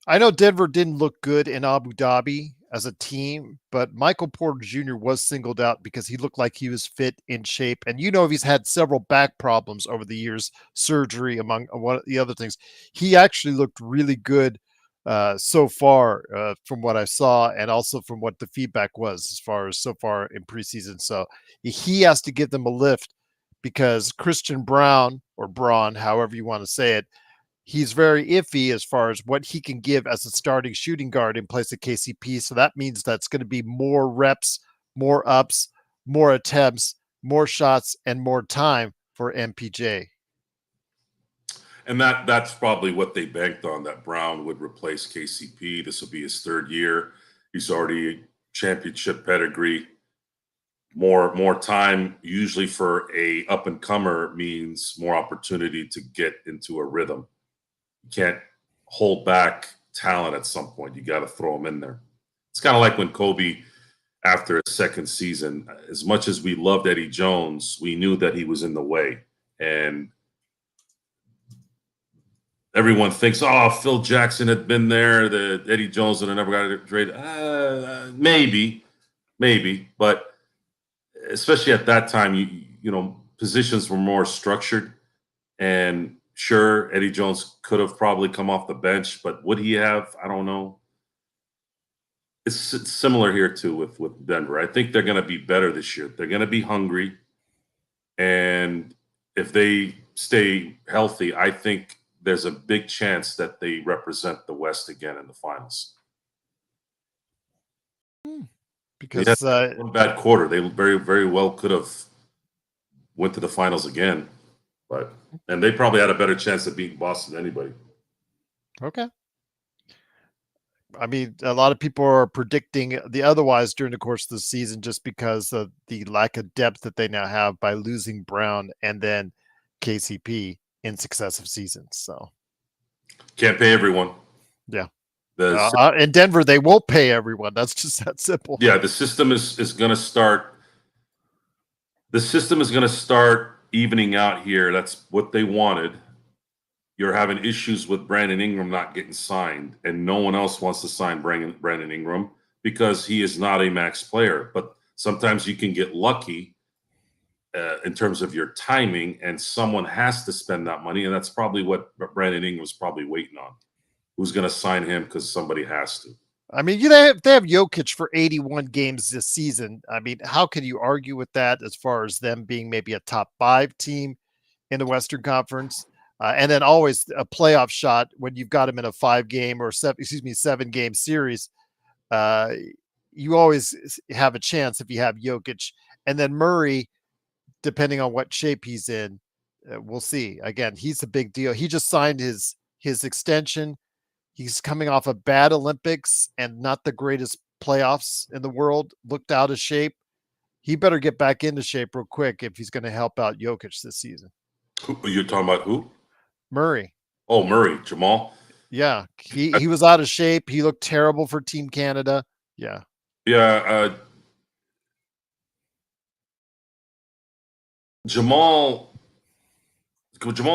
[SPEAKER 1] I know Denver didn't look good in Abu Dhabi as a team, but Michael Porter Jr. was singled out because he looked like he was fit, in shape. And he's had several back problems over the years, surgery among one of the other things. He actually looked really good so far from what I saw, and also from what the feedback was as far as so far in preseason. So he has to give them a lift because Christian Brown, or Braun, however you want to say it, he's very iffy as far as what he can give as a starting shooting guard in place of KCP. So that means that's going to be more reps, more ups, more attempts, more shots, and more time for MPJ.
[SPEAKER 3] And that's probably what they banked on, that Brown would replace KCP. This will be his third year. He's already championship pedigree. More time, usually for a up and comer, means more opportunity to get into a rhythm. You can't hold back talent at some point. You got to throw them in there. It's kind of like when Kobe, after his second season, as much as we loved Eddie Jones, we knew that he was in the way. And everyone thinks, oh, Phil Jackson had been there, the Eddie Jones would have never got a trade. Maybe, but especially at that time, you know, positions were more structured. And sure, Eddie Jones could have probably come off the bench, but would he have? I don't know. It's similar here too with Denver. I think they're going to be better this year. They're going to be hungry, and if they stay healthy, I think there's a big chance that they represent the West again in the finals.
[SPEAKER 1] Because
[SPEAKER 3] one bad quarter, they very, very well could have went to the finals again, and they probably had a better chance of beating Boston than anybody.
[SPEAKER 1] Okay. I mean, a lot of people are predicting the otherwise during the course of the season just because of the lack of depth that they now have by losing Brown and then KCP in successive seasons. So
[SPEAKER 3] can't pay everyone.
[SPEAKER 1] Yeah. In Denver, they won't pay everyone. That's just that simple.
[SPEAKER 3] Yeah, the system is going to start. The system is going to start evening out here. That's what they wanted. You're having issues with Brandon Ingram not getting signed, and no one else wants to sign Brandon Ingram because he is not a max player. But sometimes you can get lucky in terms of your timing, and someone has to spend that money, and that's probably what Brandon Ingram's probably waiting on. Who's going to sign him because somebody has to.
[SPEAKER 1] I mean, they have Jokic for 81 games this season. I mean, how can you argue with that as far as them being maybe a top 5 team in the Western Conference? And then always a playoff shot when you've got them in a 5-game or 7-game series. You always have a chance if you have Jokic. And then Murray, depending on what shape he's in, we'll see. Again, he's a big deal. He just signed his extension. He's coming off a bad Olympics and not the greatest playoffs in the world, looked out of shape. He better get back into shape real quick if he's going to help out Jokic this season.
[SPEAKER 3] You're talking about who?
[SPEAKER 1] Murray.
[SPEAKER 3] Oh, Murray, Jamal.
[SPEAKER 1] Yeah, he was out of shape. He looked terrible for Team Canada. Yeah.
[SPEAKER 3] Yeah. Jamal's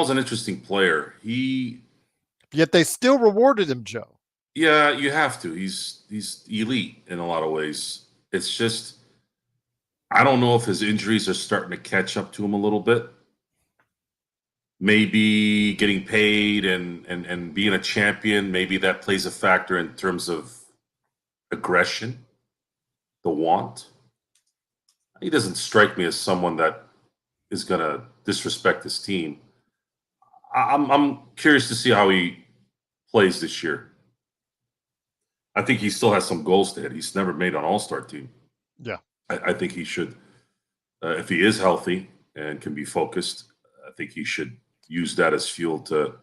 [SPEAKER 3] an interesting player.
[SPEAKER 1] Yet they still rewarded him, Joe.
[SPEAKER 3] Yeah, you have to. He's elite in a lot of ways. It's just, I don't know if his injuries are starting to catch up to him a little bit. Maybe getting paid and being a champion, maybe that plays a factor in terms of aggression, the want. He doesn't strike me as someone that is going to disrespect his team. I'm curious to see how he plays this year. I think he still has some goals to hit. He's never made an all-star team.
[SPEAKER 1] Yeah.
[SPEAKER 3] I think he should, if he is healthy and can be focused, I think he should use that as fuel to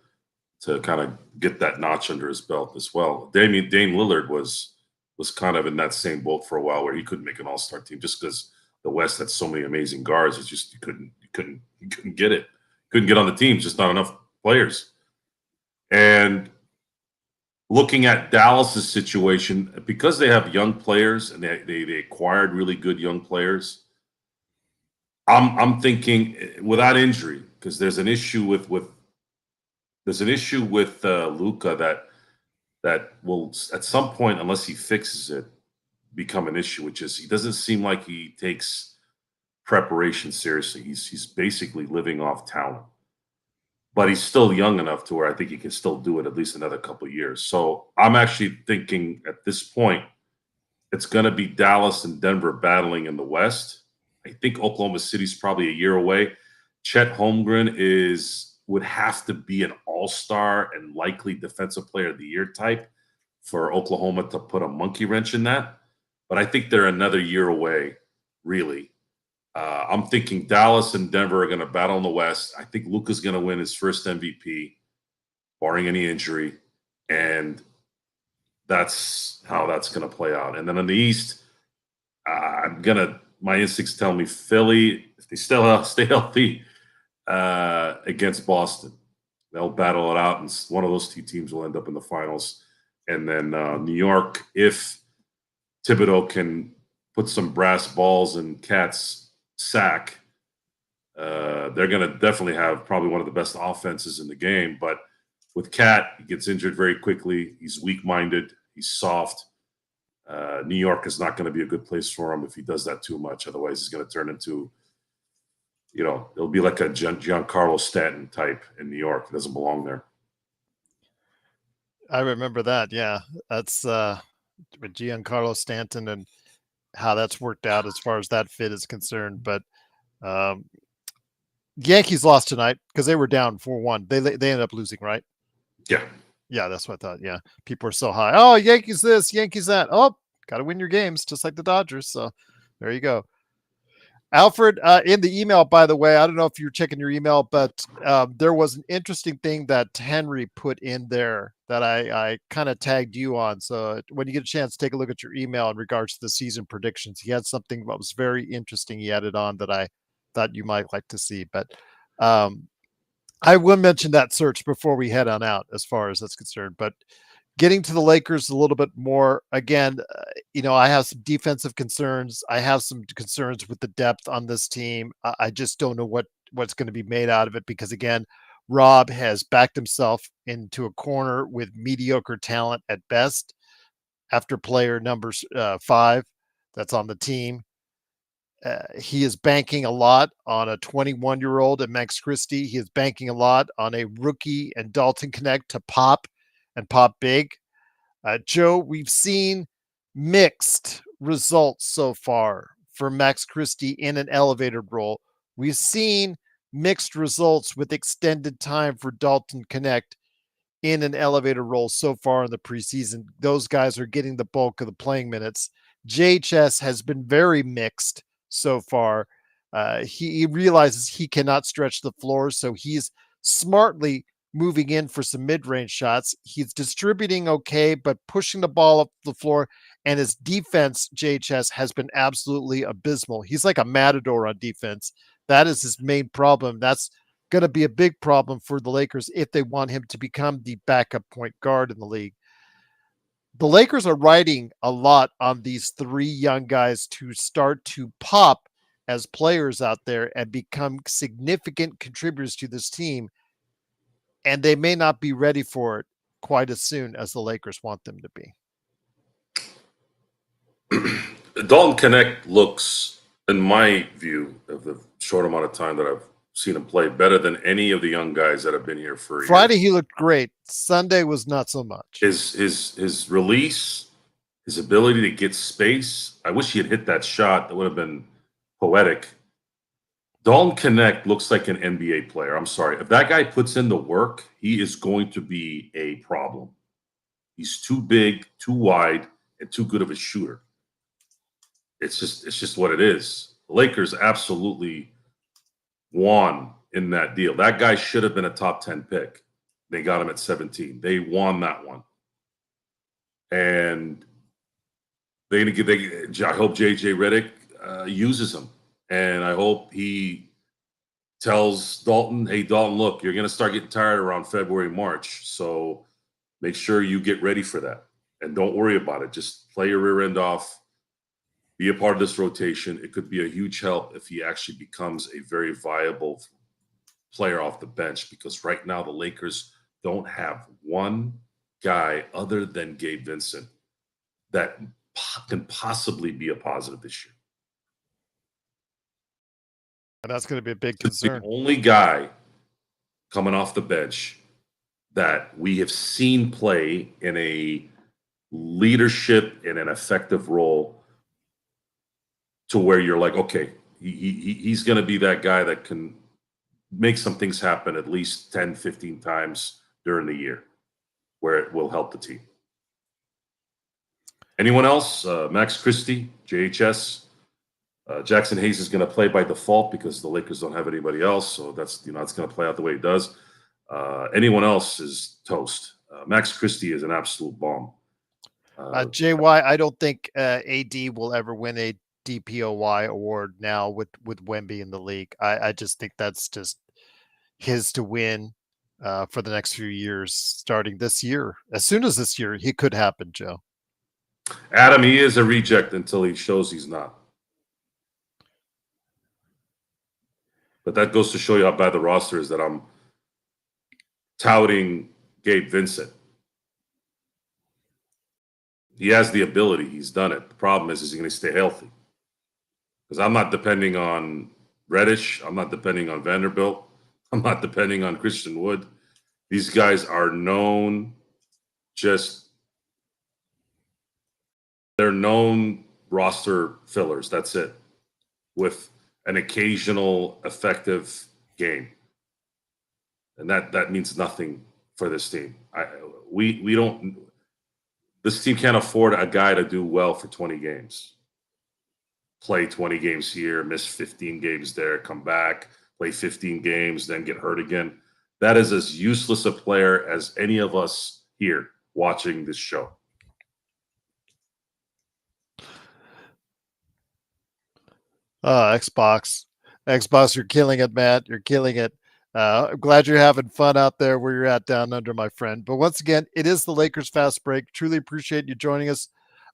[SPEAKER 3] kind of get that notch under his belt as well. Dame Lillard was kind of in that same boat for a while where he couldn't make an all-star team just because the West had so many amazing guards. It's just you couldn't get it. Couldn't get on the team. Just not enough players. And looking at Dallas's situation, because they have young players and they acquired really good young players, I'm thinking without injury, because there's an issue with Luka that will at some point, unless he fixes it, become an issue, which is he doesn't seem like he takes preparation seriously. He's basically living off talent. But he's still young enough to where I think he can still do it at least another couple of years. So I'm actually thinking at this point, it's going to be Dallas and Denver battling in the West. I think Oklahoma City's probably a year away. Chet Holmgren is would have to be an all-star and likely defensive player of the year type for Oklahoma to put a monkey wrench in that. But I think they're another year away, really. I'm thinking Dallas and Denver are going to battle in the West. I think Luka's going to win his first MVP, barring any injury. And that's how that's going to play out. And then in the East, my instincts tell me Philly, if they still stay healthy, against Boston. They'll battle it out, and one of those two teams will end up in the finals. And then New York, if Thibodeau can put some brass balls in Cat's sack, they're going to definitely have probably one of the best offenses in the game. But with Cat, he gets injured very quickly. He's weak-minded. He's soft. New York is not going to be a good place for him if he does that too much. Otherwise, he's going to turn into, it'll be like a Giancarlo Stanton type in New York. He doesn't belong there.
[SPEAKER 1] I remember that. Yeah, that's with Giancarlo Stanton and how that's worked out as far as that fit is concerned. But Yankees lost tonight because they were down 4-1. They ended up losing, right?
[SPEAKER 3] Yeah.
[SPEAKER 1] Yeah, that's what I thought. Yeah, people are so high. Oh, Yankees this, Yankees that. Oh, got to win your games just like the Dodgers. So there you go. Alfred, in the email, by the way, I don't know if you're checking your email, but there was an interesting thing that Henry put in there that I kind of tagged you on. So when you get a chance, take a look at your email in regards to the season predictions. He had something that was very interesting he added on that I thought you might like to see. But I will mention that search before we head on out as far as that's concerned. But getting to the Lakers a little bit more, again, I have some defensive concerns. I have some concerns with the depth on this team. I just don't know what's going to be made out of it because, again, Rob has backed himself into a corner with mediocre talent at best after player number 5 that's on the team. He is banking a lot on a 21-year-old and Max Christie. He is banking a lot on a rookie and Dalton Connect to pop and pop big. Joe, we've seen mixed results so far for Max Christie in an elevated role. We've seen mixed results with extended time for Dalton Connect in an elevated role so far in the preseason. Those guys are getting the bulk of the playing minutes. JHS has been very mixed so far. He realizes he cannot stretch the floor, so he's smartly moving in for some mid-range shots. He's distributing okay, but pushing the ball up the floor, and his defense, JHS, has been absolutely abysmal. He's like a matador on defense. That is his main problem. That's going to be a big problem for the Lakers if they want him to become the backup point guard in the league. The Lakers are riding a lot on these 3 young guys to start to pop as players out there and become significant contributors to this team. And they may not be ready for it quite as soon as the Lakers want them to be.
[SPEAKER 3] Dalton Connect looks, in my view, of the short amount of time that I've seen him play, better than any of the young guys that have been here for a
[SPEAKER 1] Friday,
[SPEAKER 3] year.
[SPEAKER 1] he looked great. Sunday was not so much.
[SPEAKER 3] His release, his ability to get space. I wish he had hit that shot. That would have been poetic. Dalton Connect looks like an NBA player. I'm sorry. If that guy puts in the work, he is going to be a problem. He's too big, too wide, and too good of a shooter. It's just what it is. The Lakers absolutely won in that deal. That guy should have been a top 10 pick. They got him at 17. They won that one. And I hope JJ Redick uses him. And I hope he tells Dalton, hey, Dalton, look, you're going to start getting tired around February, March. So make sure you get ready for that. And don't worry about it. Just play your rear end off. Be a part of this rotation. It could be a huge help if he actually becomes a very viable player off the bench, because right now the Lakers don't have one guy other than Gabe Vincent that can possibly be a positive this year.
[SPEAKER 1] And that's going to be a big concern.
[SPEAKER 3] The only guy coming off the bench that we have seen play in a leadership in an effective role to where you're like, okay, he's going to be that guy that can make some things happen at least 10, 15 times during the year where it will help the team. Anyone else? Max Christie, JHS. Jackson Hayes is going to play by default because the Lakers don't have anybody else. So that's, it's going to play out the way it does. Anyone else is toast. Max Christie is an absolute bomb.
[SPEAKER 1] JY, I don't think AD will ever win a DPOY award now with Wemby in the league. I just think that's just his to win for the next few years, starting this year. As soon as this year, he could happen, Joe.
[SPEAKER 3] Adam, he is a reject until he shows he's not. But that goes to show you how bad the roster is that I'm touting Gabe Vincent. He has the ability. He's done it. The problem is he going to stay healthy? Because I'm not depending on Reddish. I'm not depending on Vanderbilt. I'm not depending on Christian Wood. These guys are known they're known roster fillers. That's it. With an occasional effective game. And that means nothing for this team. We don't. This team can't afford a guy to do well for 20 games. Play 20 games here, miss 15 games there, come back, play 15 games, then get hurt again. That is as useless a player as any of us here watching this show.
[SPEAKER 1] Xbox, you're killing it, Matt. You're killing it. I'm glad you're having fun out there where you're at down under, my friend. But once again, it is the Lakers Fast Break. Truly appreciate you joining us.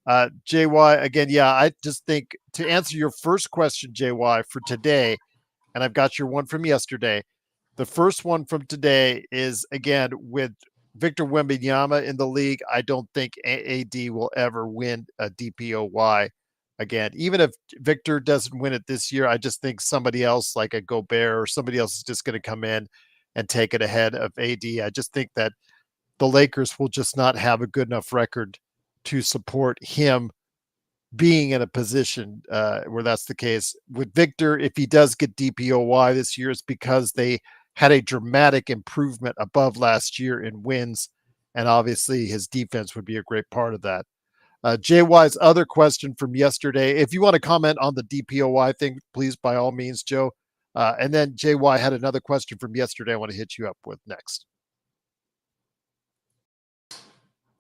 [SPEAKER 1] JY, again, yeah, I just think to answer your first question, JY, for today, and I've got your one from yesterday. The first one from today is, again, with Victor Wembanyama in the league, I don't think AD will ever win a DPOY. Again, even if Victor doesn't win it this year, I just think somebody else like a Gobert or somebody else is just going to come in and take it ahead of AD. I just think that the Lakers will just not have a good enough record to support him being in a position where that's the case. With Victor, if he does get DPOY this year, it's because they had a dramatic improvement above last year in wins, and obviously his defense would be a great part of that. JY's other question from yesterday, if you want to comment on the DPOY thing, please, by all means, Joe. And then JY had another question from yesterday I want to hit you up with next.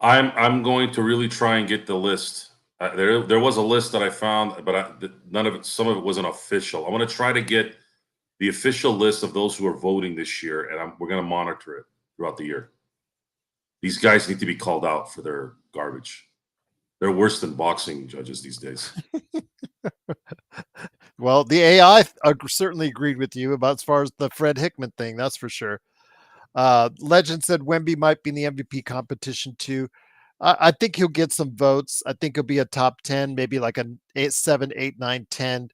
[SPEAKER 3] I'm going to really try and get the list. There was a list that I found, but none of it, some of it wasn't official. I want to try to get the official list of those who are voting this year, and we're going to monitor it throughout the year. These guys need to be called out for their garbage. They're worse than boxing judges these days.
[SPEAKER 1] Well, the AI certainly agreed with you about as far as the Fred Hickman thing. That's for sure. Legend said Wemby might be in the MVP competition too. I think he'll get some votes. I think he'll be a top 10, maybe like a 7, 8, 9, 10.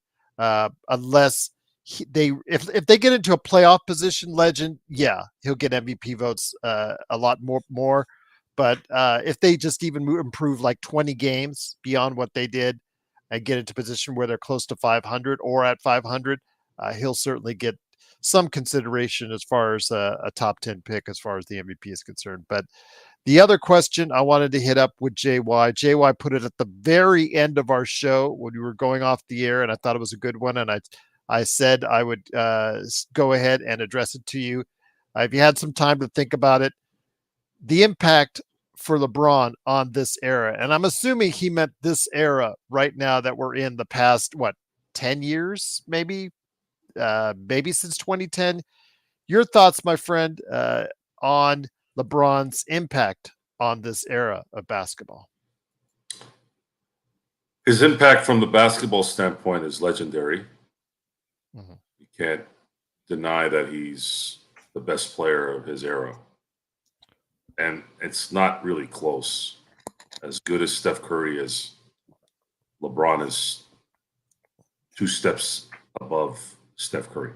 [SPEAKER 1] Unless if they get into a playoff position, Legend, yeah, he'll get MVP votes a lot more. But if they just even improve like 20 games beyond what they did and get into a position where they're close to 500 or at 500, he'll certainly get some consideration as far as a top 10 pick as far as the MVP is concerned. But the other question I wanted to hit up with JY. JY put it at the very end of our show when we were going off the air, and I thought it was a good one. And I said I would go ahead and address it to you. If you had some time to think about it, the impact for LeBron on this era. And I'm assuming he meant this era right now that we're in, the past, 10 years, maybe since 2010. Your thoughts, my friend, on LeBron's impact on this era of basketball?
[SPEAKER 3] His impact from the basketball standpoint is legendary.
[SPEAKER 1] Mm-hmm.
[SPEAKER 3] You can't deny that he's the best player of his era. And it's not really close. As good as Steph Curry is, LeBron is 2 steps above Steph Curry.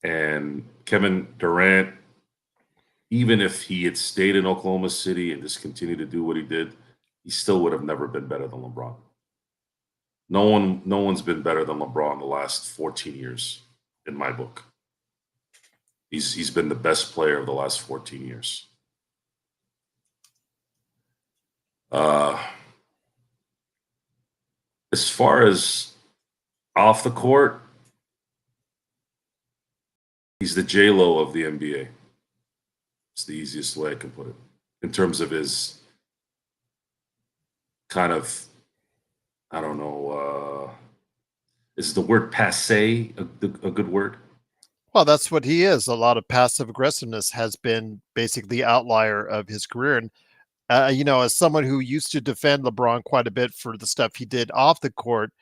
[SPEAKER 3] And Kevin Durant, even if he had stayed in Oklahoma City and just continued to do what he did, he still would have never been better than LeBron. No one's been better than LeBron the last 14 years, in my book. He's been the best player of the last 14 years. As far as off the court, he's the J-Lo of the NBA. It's the easiest way I can put it. In terms of his kind of, I don't know, is the word passe a good word?
[SPEAKER 1] Well, that's what he is. A lot of passive aggressiveness has been basically the outlier of his career. And, as someone who used to defend LeBron quite a bit for the stuff he did off the court,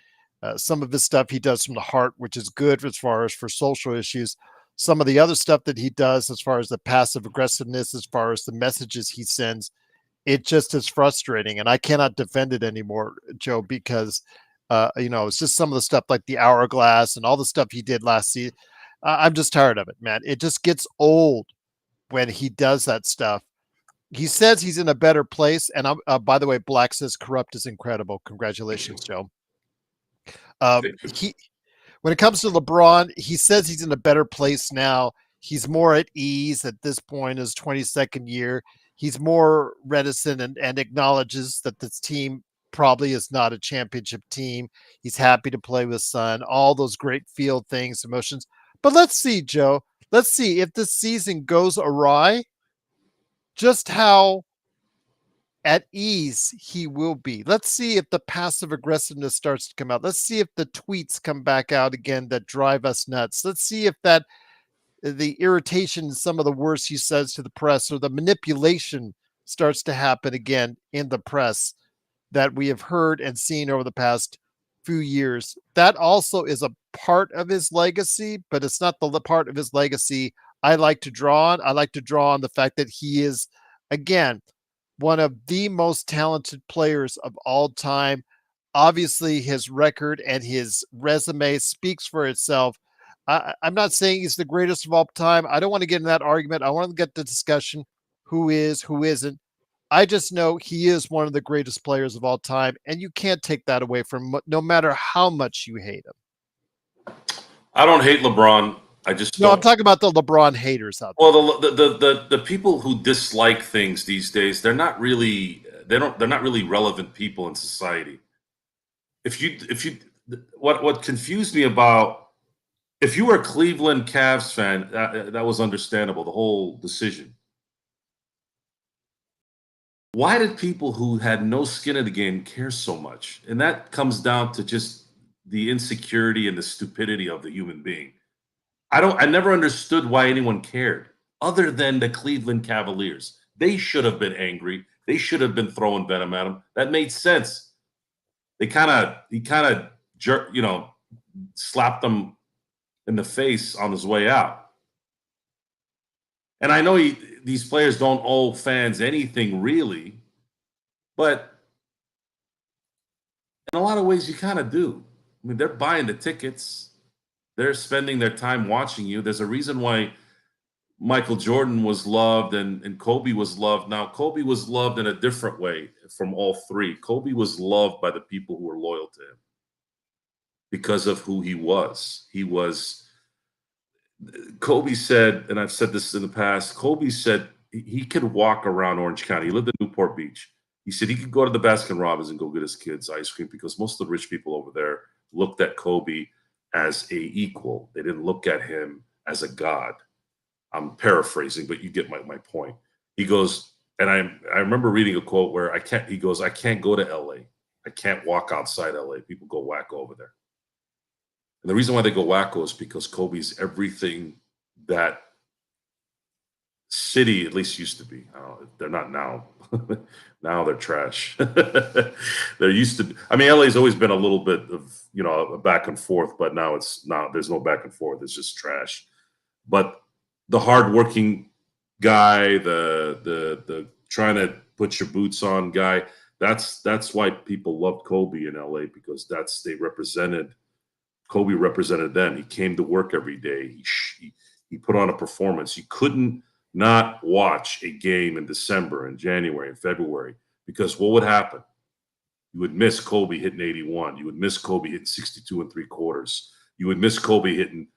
[SPEAKER 1] some of his stuff he does from the heart, which is good as far as for social issues. Some of the other stuff that he does as far as the passive aggressiveness, as far as the messages he sends, it just is frustrating. And I cannot defend it anymore, Joe, because, it's just some of the stuff like the hourglass and all the stuff he did last season. I'm just tired of it, man. It just gets old when he does that stuff. He says he's in a better place. And by the way, Black says corrupt is incredible. Congratulations, Joe. He When it comes to LeBron, he says he's in a better place now. He's more at ease at this point, his 22nd year. He's more reticent and acknowledges that this team probably is not a championship team. He's happy to play with Son, all those great field things, emotions. But let's see, Joe. Let's see if this season goes awry, just how at ease he will be. Let's see if the passive aggressiveness starts to come out. Let's see if the tweets come back out again that drive us nuts. Let's see if the irritation, some of the words he says to the press, or the manipulation starts to happen again in the press that we have heard and seen over the past few years. That also is a part of his legacy, but it's not the part of his legacy I like to draw on. I like to draw on the fact that he is, again, one of the most talented players of all time. Obviously, his record and his resume speaks for itself. I'm not saying he's the greatest of all time. I don't want to get in that argument. I want to get the discussion who is, who isn't. I just know he is one of the greatest players of all time, and you can't take that away from him, no matter how much you hate him.
[SPEAKER 3] I don't hate LeBron. I just
[SPEAKER 1] No,
[SPEAKER 3] don't.
[SPEAKER 1] I'm talking about the LeBron haters out there.
[SPEAKER 3] Well, the people who dislike things these days, they're not really relevant people in society. What confused me about, if you were a Cleveland Cavs fan, that was understandable, the whole decision. Why did people who had no skin in the game care so much? And that comes down to just the insecurity and the stupidity of the human being. I never understood why anyone cared, other than the Cleveland Cavaliers. They should have been angry. They should have been throwing venom at him. That made sense. He kind of slapped them in the face on his way out. And I know these players don't owe fans anything really, but in a lot of ways you kind of do. I mean, they're buying the tickets. They're spending their time watching you. There's a reason why Michael Jordan was loved and Kobe was loved. Now, Kobe was loved in a different way from all three. Kobe was loved by the people who were loyal to him because of who he was. Kobe said, and I've said this in the past, Kobe said he could walk around Orange County. He lived in Newport Beach. He said he could go to the Baskin Robbins and go get his kids ice cream because most of the rich people over there looked at Kobe as a equal. They didn't look at him as a god. I'm paraphrasing, but you get my point. He goes, and I remember reading a quote where I can't go to LA. I can't walk outside LA. People go wacko over there. And the reason why they go wacko is because Kobe's everything that city at least used to be. They're not now. Now they're trash. There used to be. I mean, LA's always been a little bit of, a back and forth, but now there's no back and forth. It's just trash. But the hardworking guy, the trying to put your boots on guy, that's why people loved Kobe in LA, because Kobe represented them. He came to work every day. He put on a performance. You couldn't not watch a game in December and January and February, because what would happen? You would miss Kobe hitting 81. You would miss Kobe hitting 62 3/4. You would miss Kobe hitting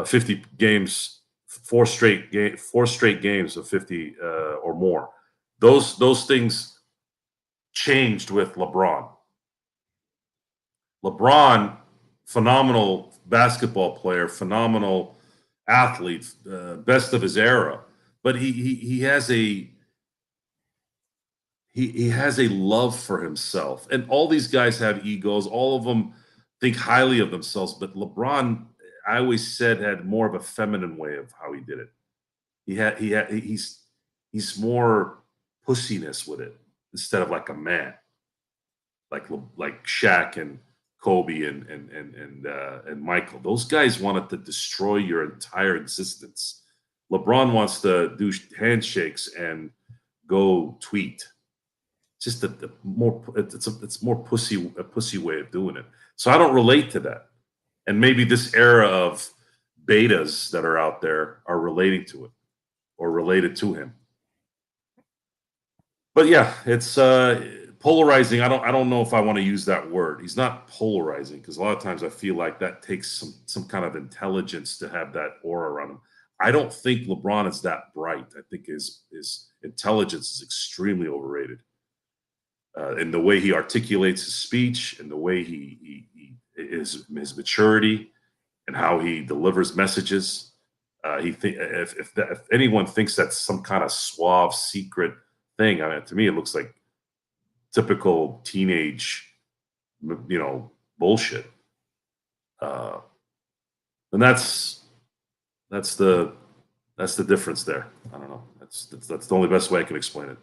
[SPEAKER 3] 50 games four straight games of 50 or more. Those things changed with LeBron. LeBron, phenomenal basketball player, phenomenal athlete, best of his era, but he has a he has a love for himself, and all these guys have egos. All of them think highly of themselves, but LeBron, I always said, had more of a feminine way of how he did it. He's more pussiness with it instead of like a man, like Shaq and Kobe and Michael. Those guys wanted to destroy your entire existence. LeBron wants to do handshakes and go tweet. Just it's more a pussy way of doing it. So I don't relate to that. And maybe this era of betas that are out there are relating to it or related to him. But yeah, it's polarizing. I don't know if I want to use that word. He's not polarizing because a lot of times I feel like that takes some kind of intelligence to have that aura around him. I don't think LeBron is that bright. I think his intelligence is extremely overrated. In the way he articulates his speech, and the way his maturity, and how he delivers messages. If anyone thinks that's some kind of suave secret thing, I mean, to me it looks like typical teenage, bullshit. And that's the difference there. I don't know. That's the only best way I can explain it.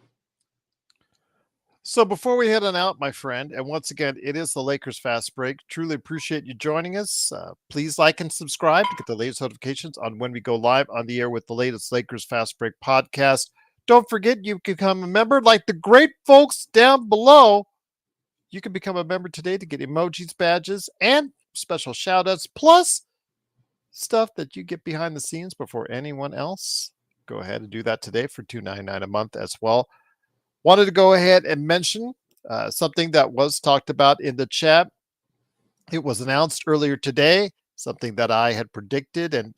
[SPEAKER 1] So before we head on out, my friend, and once again, it is the Lakers Fast Break. Truly appreciate you joining us. Please like and subscribe to get the latest notifications on when we go live on the air with the latest Lakers Fast Break podcast. Don't forget, you can become a member like the great folks down below. You can become a member today to get emojis, badges, and special shout-outs, plus stuff that you get behind the scenes before anyone else. Go ahead and do that today for $2.99 a month as well. Wanted to go ahead and mention something that was talked about in the chat. It was announced earlier today, something that I had predicted, and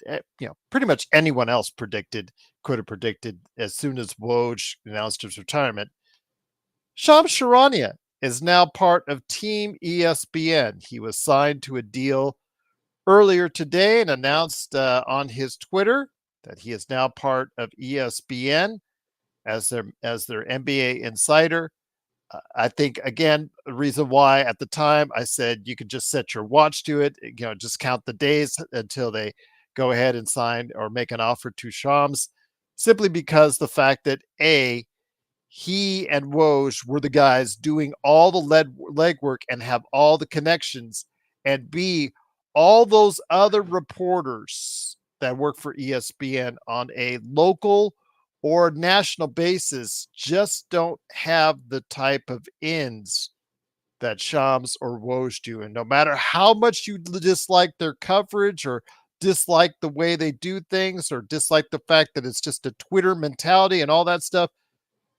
[SPEAKER 1] pretty much anyone else could have predicted as soon as Woj announced his retirement. Shams Charania is now part of Team ESPN. He was signed to a deal earlier today and announced on his Twitter that he is now part of ESPN as their NBA insider. I think, again, the reason why at the time I said you could just set your watch to it, just count the days until they go ahead and sign or make an offer to Shams, simply because the fact that he and Woj were the guys doing all the legwork and have all the connections, and B, all those other reporters that work for ESPN on a local or national basis just don't have the type of ins that Shams or Woj do. And no matter how much you dislike their coverage or dislike the way they do things or dislike the fact that it's just a Twitter mentality and all that stuff,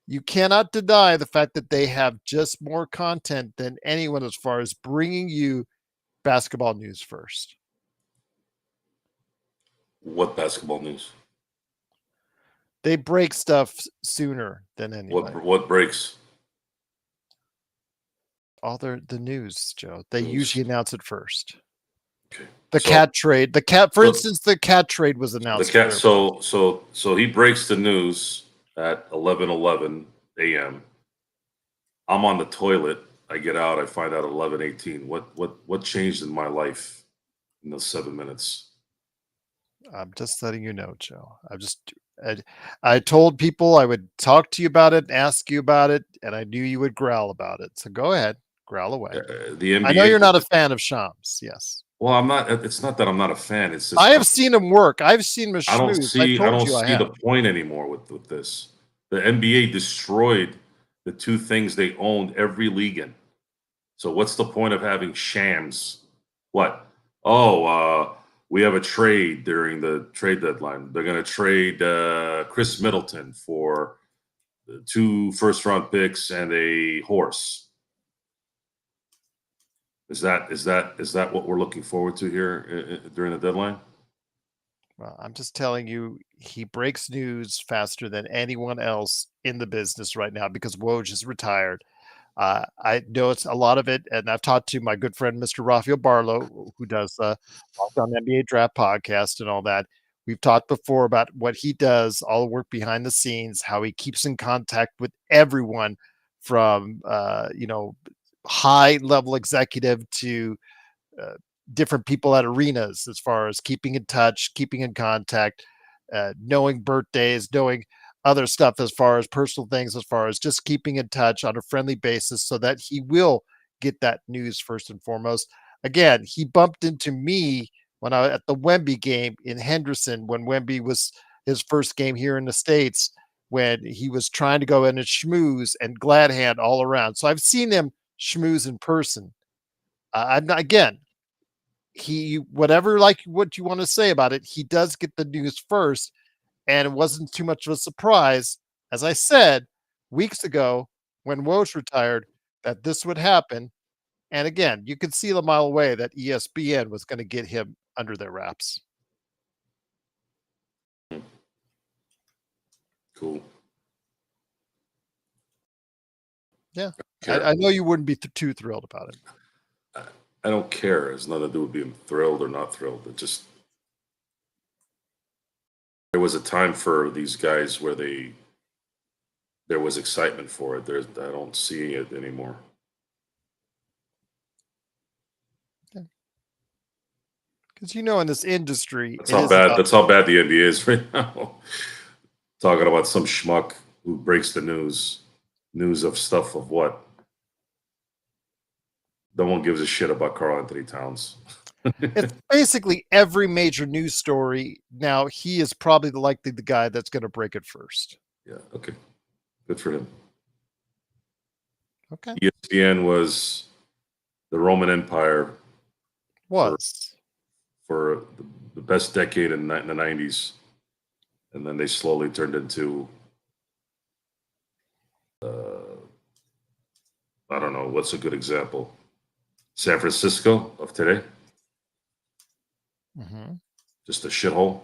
[SPEAKER 1] you cannot deny the fact that they have just more content than anyone as far as bringing you basketball news first.
[SPEAKER 3] What basketball news?
[SPEAKER 1] They break stuff sooner than anybody.
[SPEAKER 3] What breaks?
[SPEAKER 1] All the news, Joe. They
[SPEAKER 3] News.
[SPEAKER 1] usually announce it first.
[SPEAKER 3] Okay.
[SPEAKER 1] The cat trade. For instance, the cat trade was announced.
[SPEAKER 3] The cat. So he breaks the news at 11:11 a.m. I'm on the toilet. I get out. I find out 11:18. What changed in my life in those 7 minutes?
[SPEAKER 1] I'm just letting you know, Joe. I told people I would talk to you about it and ask you about it, and I knew you would growl about it. So go ahead, growl away.
[SPEAKER 3] The NBA,
[SPEAKER 1] I know you're not a fan of Shams. Yes.
[SPEAKER 3] Well, I'm not. It's not that I'm not a fan. It's just
[SPEAKER 1] I have seen him work. I've seen him.
[SPEAKER 3] I don't see the point anymore with this. The NBA destroyed the two things they owned every league in. So what's the point of having Shams? What? We have a trade during the trade deadline. They're going to trade Chris Middleton for 2 first-round picks and a horse. Is that what we're looking forward to here during the deadline?
[SPEAKER 1] Well, I'm just telling you, he breaks news faster than anyone else in the business right now because Woj is retired. I know it's a lot of it, and I've talked to my good friend Mr. Rafael Barlow, who does Locked On NBA Draft podcast and all that. We've talked before about what he does, all the work behind the scenes, how he keeps in contact with everyone from high level executive to uh, different people at arenas, as far as keeping in touch, keeping in contact, knowing birthdays, knowing other stuff as far as personal things, as far as just keeping in touch on a friendly basis so that he will get that news first and foremost. Again, he bumped into me when I was at the Wemby game in Henderson, when Wemby was his first game here in the States, when he was trying to go in and schmooze and glad hand all around. So I've seen him schmooze in person. I'm not, again, he, whatever, like what you want to say about it, he does get the news first, and it wasn't too much of a surprise, as I said weeks ago when Woj retired, that this would happen. And again, you could see a mile away that ESPN was going to get him under their wraps.
[SPEAKER 3] Cool.
[SPEAKER 1] Yeah, I know you wouldn't be too thrilled about it.
[SPEAKER 3] I don't care. It has nothing to do with being thrilled or not thrilled. It just, there was a time for these guys where there was excitement for it. I don't see it anymore.
[SPEAKER 1] Because in this industry,
[SPEAKER 3] That's how bad. That's how bad the NBA is right now. Talking about some schmuck who breaks the news of stuff of what. No one gives a shit about Karl Anthony Towns.
[SPEAKER 1] It's basically every major news story now. He is probably the guy that's going to break it first.
[SPEAKER 3] Yeah. Okay. Good for him.
[SPEAKER 1] Okay.
[SPEAKER 3] ESPN was the Roman Empire. For the best decade in the 90s. And then they slowly turned into, I don't know, what's a good example? San Francisco of today?
[SPEAKER 1] Mm-hmm.
[SPEAKER 3] Just a shithole?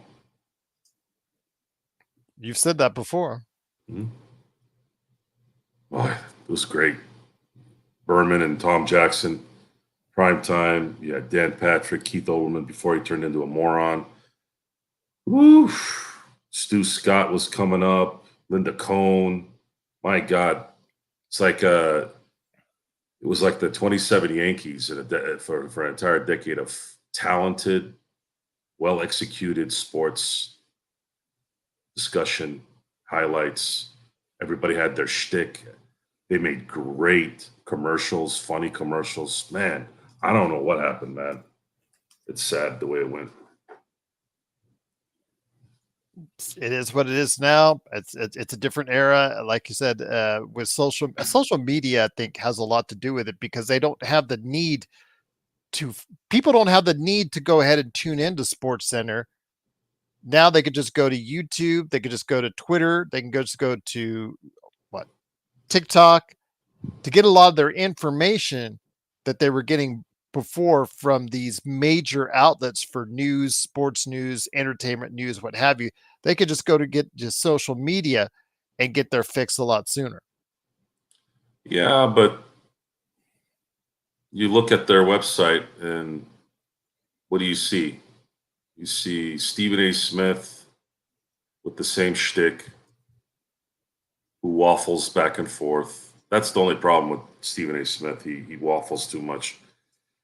[SPEAKER 1] You've said that before.
[SPEAKER 3] Mm-hmm. Oh, it was great. Berman and Tom Jackson, prime time. You had Dan Patrick, Keith Olbermann before he turned into a moron. Woo! Stu Scott was coming up. Linda Cohn. My God, it's like it was like the 27 Yankees for an entire decade of talented, well executed sports discussion, highlights. Everybody had their shtick. They made great commercials, funny commercials. Man, I don't know what happened, man. It's sad the way it went.
[SPEAKER 1] It is what it is now. It's a different era, like you said. With social media, I think has a lot to do with it, because they don't have the need to. People don't have the need to go ahead and tune into Sports Center. Now they could just go to YouTube. They could just go to Twitter. They can just go to TikTok to get a lot of their information that they were getting before from these major outlets for news, sports news, entertainment news, what have you. They could just go to get just social media and get their fix a lot sooner.
[SPEAKER 3] Yeah, but you look at their website and what do you see? You see Stephen A. Smith with the same shtick, who waffles back and forth. That's the only problem with Stephen A. Smith. He waffles too much.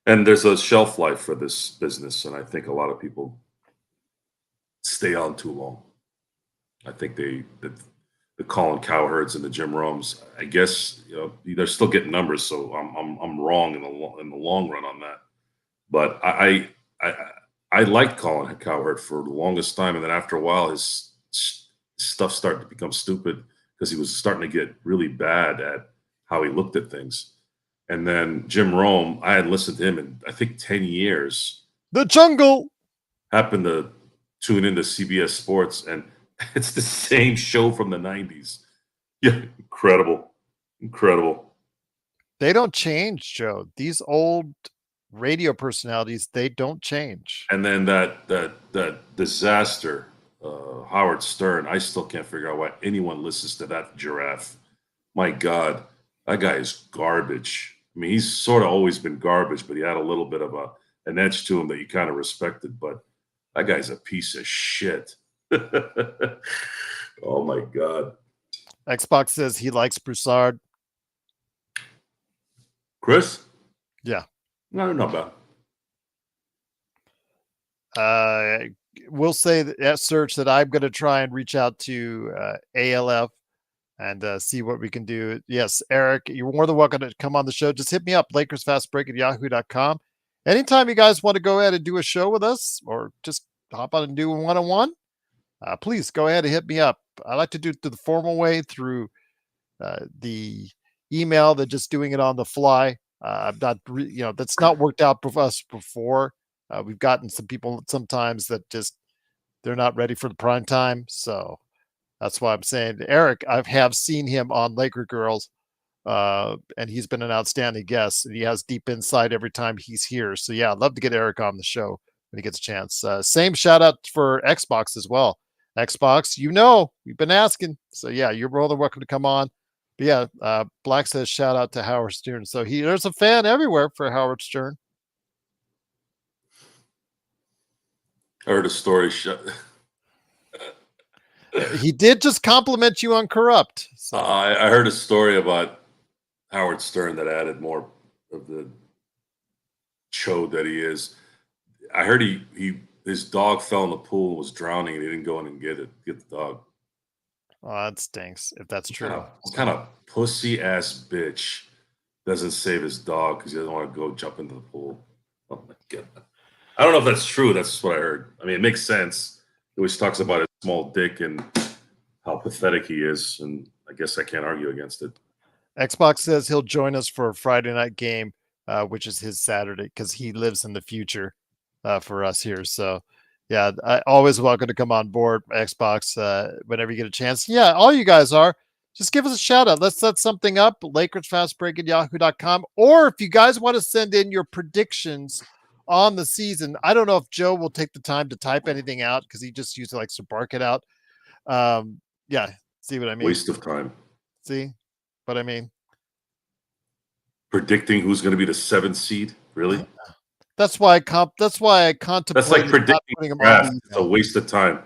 [SPEAKER 3] And there's a shelf life for this business, and I think a lot of people stay on too long. I think the Colin Cowherds and the Jim Romes, I guess, they're still getting numbers, so I'm wrong in the long run on that. But I liked Colin Cowherd for the longest time, and then after a while, his stuff started to become stupid because he was starting to get really bad at how he looked at things. And then Jim Rome, I had listened to him in, I think, 10 years.
[SPEAKER 1] The Jungle.
[SPEAKER 3] Happened to tune into CBS Sports, and it's the same show from the 90s. Yeah, incredible.
[SPEAKER 1] They don't change, Joe. These old radio personalities, they don't change.
[SPEAKER 3] And then that disaster, Howard Stern. I still can't figure out why anyone listens to that giraffe. My God, that guy is garbage. I mean, he's sort of always been garbage, but he had a little bit of an edge to him that you kind of respected. But that guy's a piece of shit. Oh my God.
[SPEAKER 1] Xbox says he likes Broussard.
[SPEAKER 3] Chris?
[SPEAKER 1] Yeah.
[SPEAKER 3] No, not bad.
[SPEAKER 1] We'll say that search that I'm going to try and reach out to ALF and see what we can do. Yes, Eric, you're more than welcome to come on the show. Just hit me up, LakersFastBreak@yahoo.com. Anytime you guys want to go ahead and do a show with us or just hop on and do a one-on-one, please go ahead and hit me up. I like to do it the formal way through the email than just doing it on the fly. I'm not, that's not worked out for us before. We've gotten some people sometimes that just, they're not ready for the prime time. So that's why I'm saying, Eric, I have seen him on Laker Girls, and he's been an outstanding guest, and he has deep insight every time he's here. So yeah, I'd love to get Eric on the show when he gets a chance. Same shout out for Xbox as well. Xbox, we've been asking. So yeah, you're more than welcome to come on. But yeah, Black says shout out to Howard Stern. So there's a fan everywhere for Howard Stern.
[SPEAKER 3] I heard a story.
[SPEAKER 1] He did just compliment you on Corrupt. So.
[SPEAKER 3] I heard a story about Howard Stern that added more of the chode that he is. I heard his dog fell in the pool and was drowning, and he didn't go in and get the dog.
[SPEAKER 1] Oh, that stinks if that's true.
[SPEAKER 3] What kind of pussy ass bitch doesn't save his dog because he doesn't want to go jump into the pool? Oh my God. I don't know if that's true. That's what I heard. I mean, it makes sense. He always talks about his small dick and how pathetic he is, and I guess I can't argue against it.
[SPEAKER 1] Xbox says he'll join us for a Friday night game, which is his Saturday, because he lives in the future for us here. So yeah, I always welcome to come on board, Xbox, whenever you get a chance. Yeah, all you guys are. Just give us a shout out. Let's set something up. LakersFastBreak@yahoo.com. Or if you guys want to send in your predictions on the season, I don't know if Joe will take the time to type anything out because he just usually likes to bark it out. Yeah, see what I mean?
[SPEAKER 3] Waste of time.
[SPEAKER 1] See what I mean?
[SPEAKER 3] Predicting who's going to be the 7th seed? Really?
[SPEAKER 1] That's why I contemplate.
[SPEAKER 3] That's like predicting draft. It's a waste of time.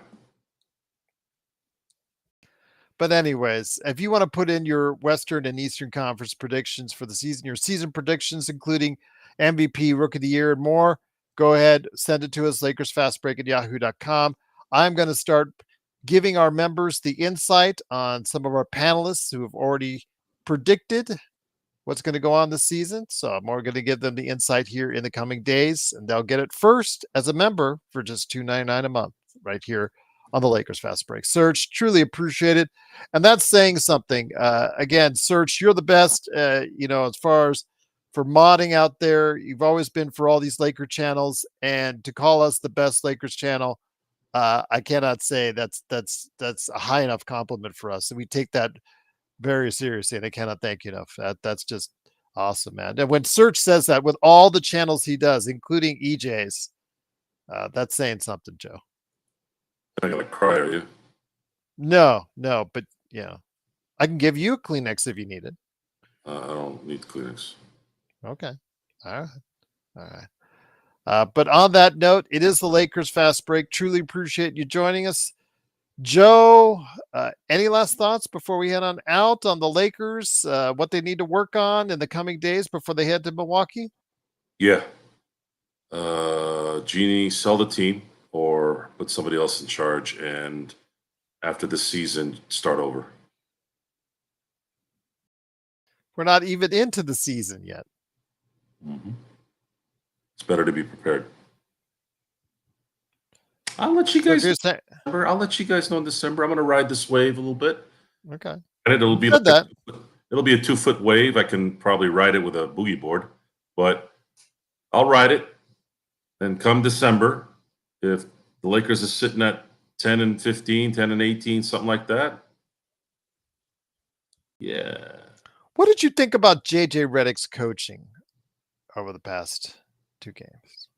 [SPEAKER 1] But anyways, if you want to put in your Western and Eastern Conference predictions for the season, your season predictions, including MVP, Rookie of the Year, and more, go ahead, send it to us, LakersFastBreak@yahoo.com. I'm going to start giving our members the insight on some of our panelists who have already predicted what's going to go on this season. So I'm more going to give them the insight here in the coming days, and they'll get it first as a member for just $2.99 a month right here on the Lakers Fast Break. Serge, truly appreciate it. And that's saying something. Again, Serge, you're the best, as far as for modding out there. You've always been for all these Laker channels, and to call us the best Lakers channel, I cannot say that's a high enough compliment for us. And we take that very seriously, and I cannot thank you enough. That's just awesome, man. And when Serge says that with all the channels he does, including EJ's, that's saying something, Joe.
[SPEAKER 3] I'm gonna cry, are you?
[SPEAKER 1] No, but yeah, I can give you a Kleenex if you need it.
[SPEAKER 3] I don't need Kleenex.
[SPEAKER 1] Okay, all right. But on that note, it is the Lakers Fast Break. Truly appreciate you joining us, Joe. Any last thoughts before we head on out on the Lakers? What they need to work on in the coming days before they head to Milwaukee?
[SPEAKER 3] Yeah, Jeannie, sell the team or put somebody else in charge, and after the season, start over.
[SPEAKER 1] We're not even into the season yet.
[SPEAKER 3] Mm-hmm. It's better to be prepared. I'll let you guys. I'll let you guys know in December. I'm going to ride this wave a little bit.
[SPEAKER 1] Okay.
[SPEAKER 3] And it'll be like it'll be a 2-foot wave. I can probably ride it with a boogie board, but I'll ride it. And come December, if the Lakers are sitting at 10-15, 10-18, something like that. Yeah.
[SPEAKER 1] What did you think about JJ Redick's coaching over the past 2 games.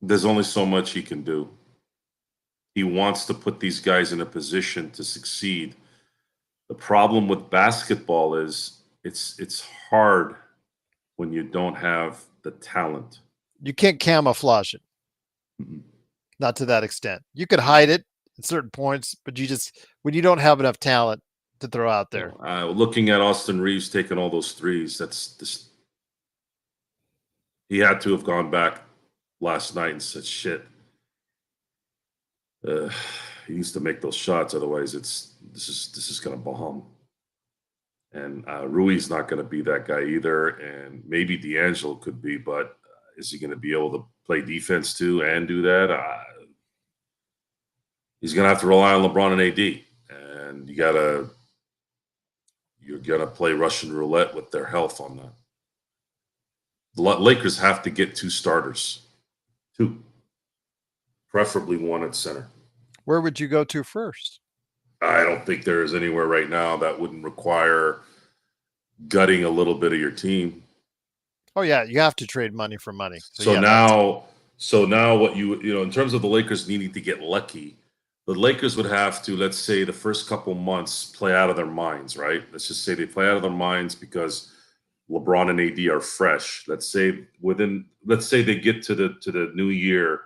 [SPEAKER 3] There's only so much he can do. He wants to put these guys in a position to succeed. The problem with basketball is it's hard when you don't have the talent.
[SPEAKER 1] You can't camouflage it.
[SPEAKER 3] Mhm.
[SPEAKER 1] Not to that extent. You could hide it at certain points, but when you don't have enough talent to throw out there.
[SPEAKER 3] Looking at Austin Reeves taking all those threes, he had to have gone back last night and said, "Shit, he needs to make those shots, otherwise this is going to bomb." And Rui's not going to be that guy either, and maybe D'Angelo could be, but is he going to be able to play defense too and do that? He's going to have to rely on LeBron and AD, and you're going to play Russian roulette with their health on that. The Lakers have to get 2 starters, 2, preferably 1 at center.
[SPEAKER 1] Where would you go to first?
[SPEAKER 3] I don't think there is anywhere right now that wouldn't require gutting a little bit of your team.
[SPEAKER 1] Oh yeah, you have to trade money for money.
[SPEAKER 3] So now what you in terms of the Lakers needing to get lucky, the Lakers would have to, let's say, the first couple months play out of their minds, right? Let's just say they play out of their minds because LeBron and AD are fresh. Let's say they get to the new year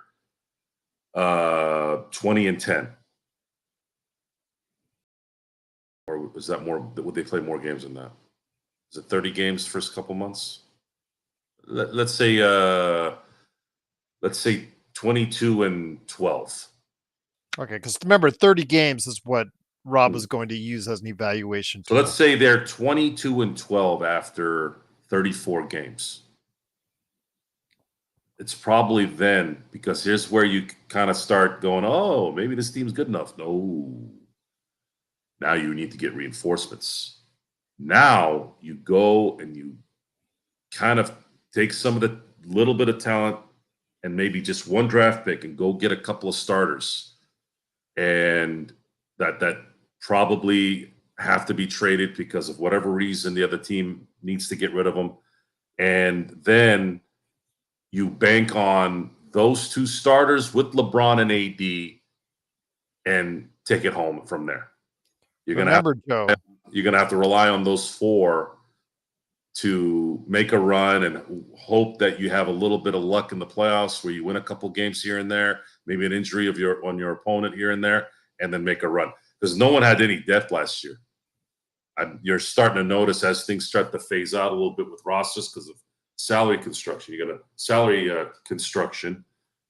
[SPEAKER 3] 20-10. Or is that more? Would they play more games than that? Is it 30 games first couple months? Let's say 22-12.
[SPEAKER 1] Okay, because remember, 30 games is what Rob is going to use as an evaluation
[SPEAKER 3] So
[SPEAKER 1] tool.
[SPEAKER 3] let's say they're 22-12 after 34 games. It's probably then, because here's where you kind of start going, oh, maybe this team's good enough. No. Now you need to get reinforcements. Now you go and you kind of take some of the little bit of talent and maybe just 1 draft pick and go get a couple of starters. And that probably have to be traded because of whatever reason the other team needs to get rid of them. And then you bank on those 2 starters with LeBron and AD and take it home from there. You're going to have to rely on those 4 to make a run and hope that you have a little bit of luck in the playoffs where you win a couple games here and there, maybe an injury on your opponent here and there, and then make a run. Because no one had any depth last year. You're starting to notice as things start to phase out a little bit with rosters because of salary construction.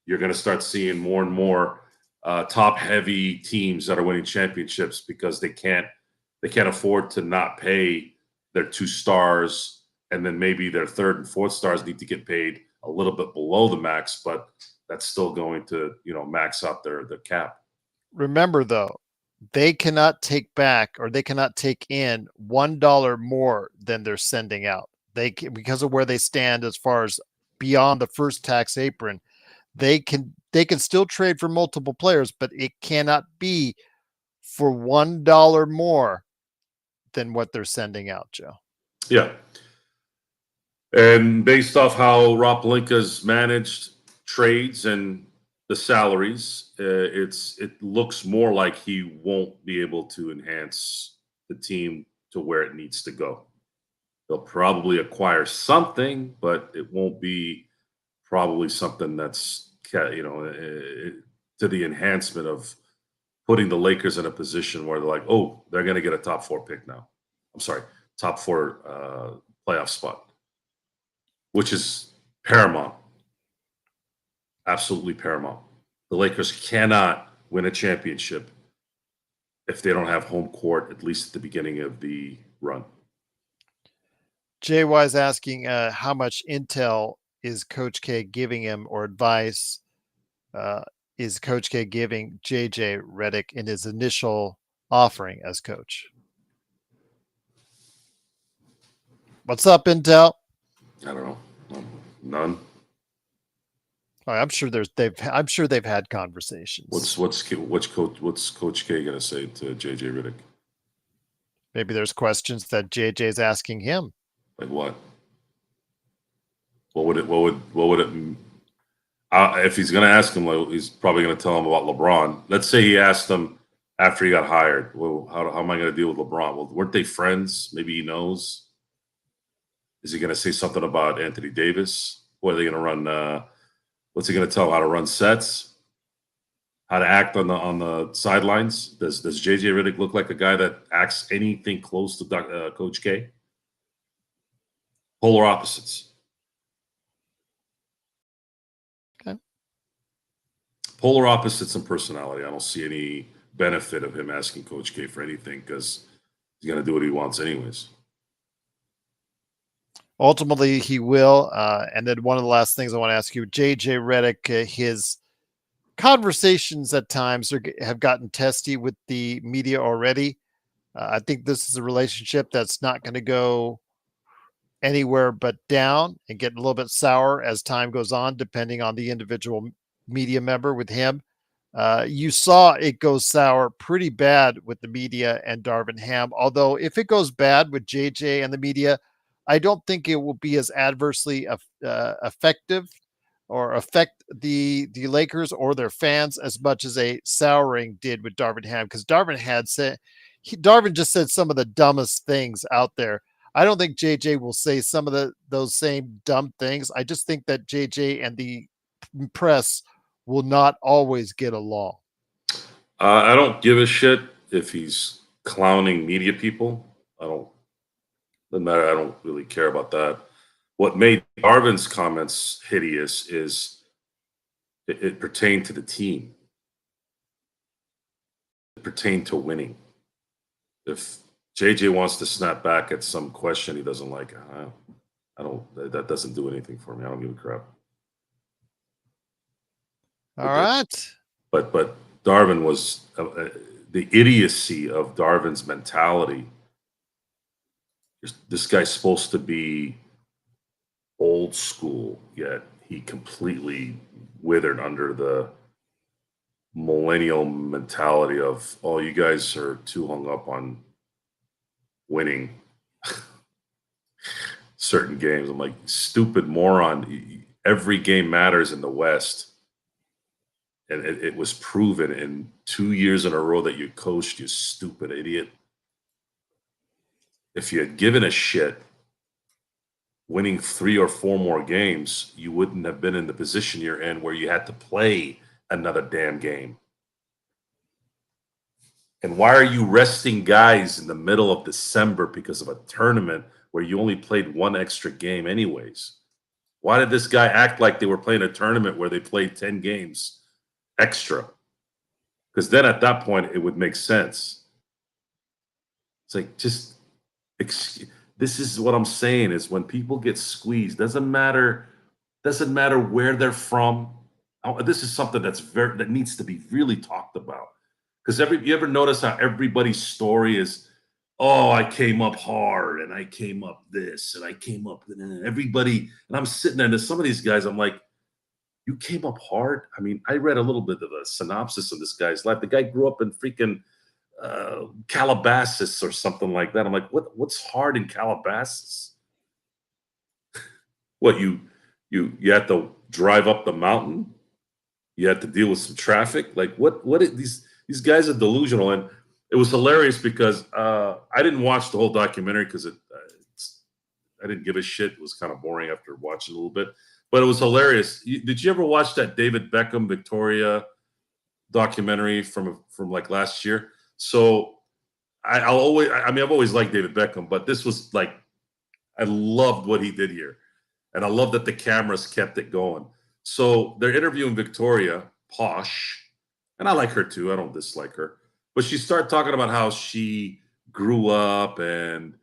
[SPEAKER 3] You're going to start seeing more and more top-heavy teams that are winning championships because they can't afford to not pay their 2 stars, and then maybe their 3rd and 4th stars need to get paid a little bit below the max, but that's still going to max out their cap.
[SPEAKER 1] Remember, though, they cannot take back or they cannot take in $1 more than they're sending out. Because of where they stand as far as beyond the first tax apron, they can still trade for multiple players, but it cannot be for $1 more than what they're sending out, Joe.
[SPEAKER 3] Yeah. And based off how Rob Pelinka's managed trades and the salaries, it looks more like he won't be able to enhance the team to where it needs to go. They'll probably acquire something, but it won't be probably something that's to the enhancement of putting the Lakers in a position where they're like, oh, they're going to get a top 4 pick now. I'm sorry, top 4 playoff spot, which is paramount. Absolutely paramount. The Lakers cannot win a championship if they don't have home court, at least at the beginning of the run.
[SPEAKER 1] JY is asking how much intel is Coach K giving him or advice is Coach K giving JJ Redick in his initial offering as coach? What's up, Intel?
[SPEAKER 3] I don't know. None.
[SPEAKER 1] Oh, I'm sure they've had conversations.
[SPEAKER 3] What's Coach K gonna say to JJ Redick?
[SPEAKER 1] Maybe there's questions that JJ is asking him.
[SPEAKER 3] Like what? What would it? If he's going to ask him, like, he's probably going to tell him about LeBron. Let's say he asked him after he got hired. Well, how am I going to deal with LeBron? Well, weren't they friends? Maybe he knows. Is he going to say something about Anthony Davis? What are they going to run? What's he going to tell him? How to run sets? How to act on the sidelines? Does JJ Redick look like a guy that acts anything close to Coach K? Polar opposites.
[SPEAKER 1] Okay.
[SPEAKER 3] Polar opposites in personality. I don't see any benefit of him asking Coach K for anything because he's going to do what he wants anyways.
[SPEAKER 1] Ultimately, he will. And then one of the last things I want to ask you, JJ Redick, his conversations at times have gotten testy with the media already. I think this is a relationship that's not going to go anywhere but down and get a little bit sour as time goes on, depending on the individual media member with him. You saw it go sour pretty bad with the media and Darvin Ham. Although if it goes bad with JJ and the media, I don't think it will be as adversely effective or affect the Lakers or their fans as much as a souring did with Darvin Ham, because Darvin just said some of the dumbest things out there. I don't think JJ will say some of those same dumb things. I just think that JJ and the press will not always get along.
[SPEAKER 3] I don't give a shit if he's clowning media people. Doesn't matter. I don't really care about that. What made Darvin's comments hideous is it pertained to the team. It pertained to winning. If JJ wants to snap back at some question he doesn't like, that doesn't do anything for me. I don't give a crap.
[SPEAKER 1] All right.
[SPEAKER 3] But Darvin was the idiocy of Darvin's mentality. This guy's supposed to be old school, yet he completely withered under the millennial mentality of, oh, you guys are too hung up on winning certain games. I'm like, stupid moron. Every game matters in the West. And it was proven in 2 years in a row that you coached, you stupid idiot. If you had given a shit, winning 3 or 4 more games, you wouldn't have been in the position you're in where you had to play another damn game. And why are you resting guys in the middle of December because of a tournament where you only played 1 extra game anyways? Why did this guy act like they were playing a tournament where they played 10 games extra? Because then at that point, it would make sense. It's like, this is what I'm saying is when people get squeezed, doesn't matter where they're from. This is something that needs to be really talked about. Because you ever notice how everybody's story is, oh, I came up hard and I came up this and I came up, and everybody, and I'm sitting there and some of these guys, I'm like, you came up hard? I mean, I read a little bit of a synopsis of this guy's life. The guy grew up in freaking Calabasas or something like that. I'm like, what's hard in Calabasas? What, you had to drive up the mountain? You had to deal with some traffic? Like these guys are delusional. And it was hilarious because I didn't watch the whole documentary because I didn't give a shit. It was kind of boring after watching a little bit. But it was hilarious. Did you ever watch that David Beckham Victoria documentary from like last year? So I've always liked David Beckham, but this was like, I loved what he did here. And I love that the cameras kept it going. So they're interviewing Victoria, posh, and I like her too. I don't dislike her. But she started talking about how she grew up and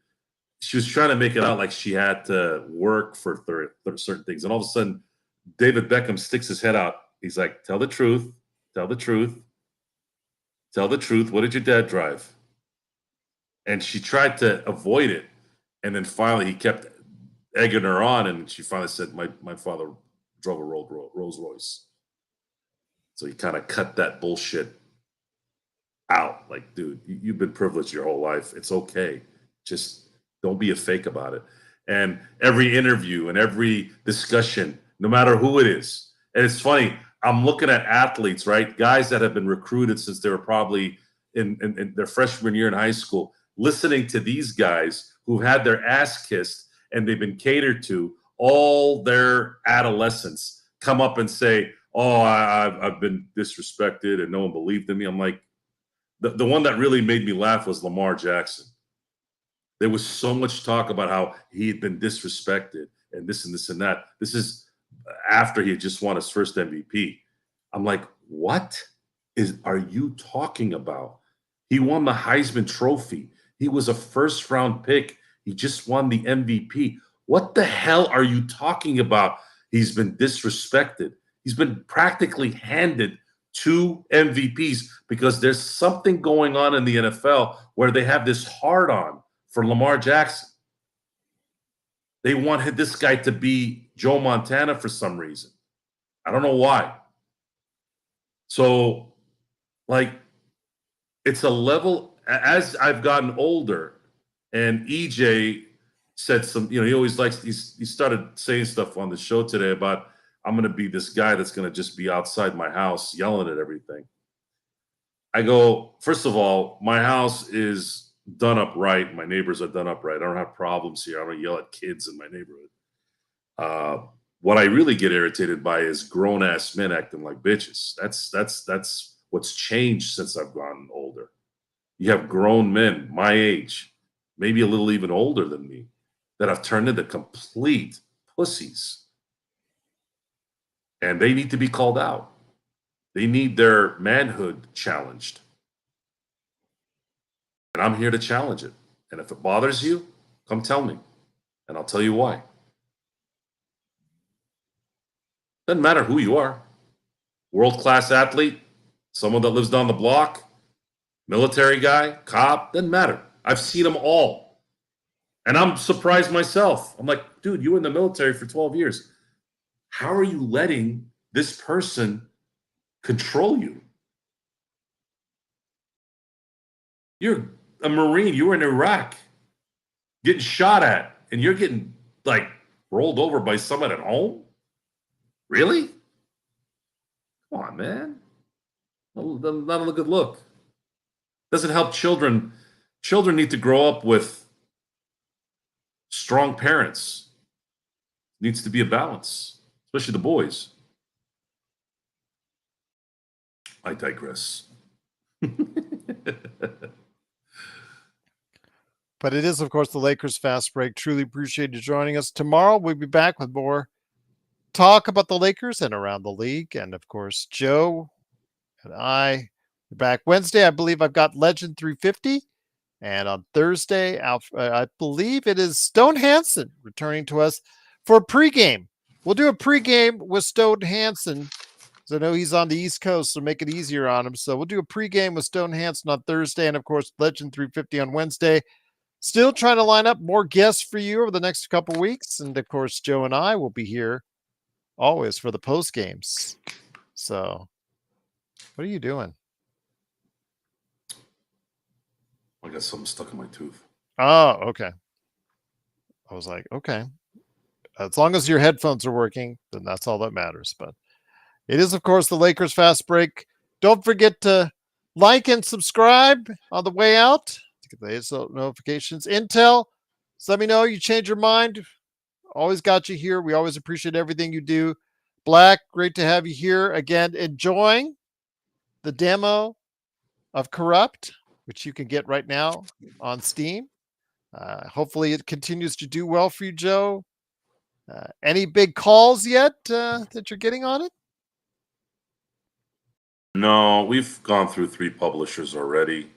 [SPEAKER 3] she was trying to make it out like she had to work for certain things. And all of a sudden, David Beckham sticks his head out. He's like, tell the truth. Tell the truth. Tell the truth. What did your dad drive? And she tried to avoid it. And then finally, he kept egging her on. And she finally said, my father drove a Rolls Royce. So he kind of cut that bullshit out. Like, dude, you've been privileged your whole life. It's okay. Just don't be a fake about it. and every interview and every discussion, no matter who it is. And it's funny, I'm looking at athletes, right? Guys that have been recruited since they were probably in their freshman year in high school, listening to these guys who've had their ass kissed and they've been catered to all their adolescence come up and say, oh, I've been disrespected and no one believed in me. I'm like, the one that really made me laugh was Lamar Jackson. There was so much talk about how he had been disrespected and this and that. This is after he had just won his first MVP. I'm like, what are you talking about? He won the Heisman Trophy. He was a first-round pick. He just won the MVP. What the hell are you talking about? He's been disrespected. He's been practically handed 2 MVPs because there's something going on in the NFL where they have this hard-on for Lamar Jackson. They wanted this guy to be Joe Montana for some reason. I don't know why. So, like, it's a level, as I've gotten older, and EJ said some, he always likes, he started saying stuff on the show today about, I'm going to be this guy that's going to just be outside my house yelling at everything. I go, first of all, my house is done up right. My neighbors are done up right. I don't have problems here. I don't yell at kids in my neighborhood. What I really get irritated by is grown-ass men acting like bitches. That's what's changed since I've gotten older. You have grown men my age, maybe a little even older than me, that have turned into complete pussies. And they need to be called out. They need their manhood challenged. And I'm here to challenge it. And if it bothers you, come tell me. And I'll tell you why. Doesn't matter who you are. World-class athlete, someone that lives down the block, military guy, cop, doesn't matter. I've seen them all. And I'm surprised myself. I'm like, dude, you were in the military for 12 years. How are you letting this person control you? You're a Marine. You were in Iraq getting shot at, and you're getting, like, rolled over by someone at home? Really? Come on, man. Not a good look. Doesn't help children. Children need to grow up with strong parents. Needs to be a balance, especially the boys. I digress.
[SPEAKER 1] But it is, of course, the Lakers Fast Break. Truly appreciate you joining us. Tomorrow, we'll be back with more talk about the Lakers and around the league. And, of course, Joe and I are back Wednesday. I believe I've got Legend 350. And on Thursday, I believe it is Stone Hansen returning to us for a pregame. We'll do a pregame with Stone Hansen. So I know he's on the East Coast, so make it easier on him. So we'll do a pregame with Stone Hansen on Thursday. And, of course, Legend 350 on Wednesday. Still trying to line up more guests for you over the next couple of weeks. And, of course, Joe and I will be here always for the post games. So what are you doing?
[SPEAKER 3] I got something stuck in my tooth.
[SPEAKER 1] Oh, okay. I was like, okay. As long as your headphones are working, then that's all that matters. But it is, of course, the Lakers Fast Break. Don't forget to like and subscribe on the way out to get the notifications. Intel, so let me know you change your mind. Always got you here. We always appreciate everything you do. Black, great to have you here again. Enjoying the demo of Corrupt, which you can get right now on Steam. Hopefully it continues to do well for you, Joe. Any big calls yet that you're getting on it?
[SPEAKER 3] No, we've gone through 3 publishers already.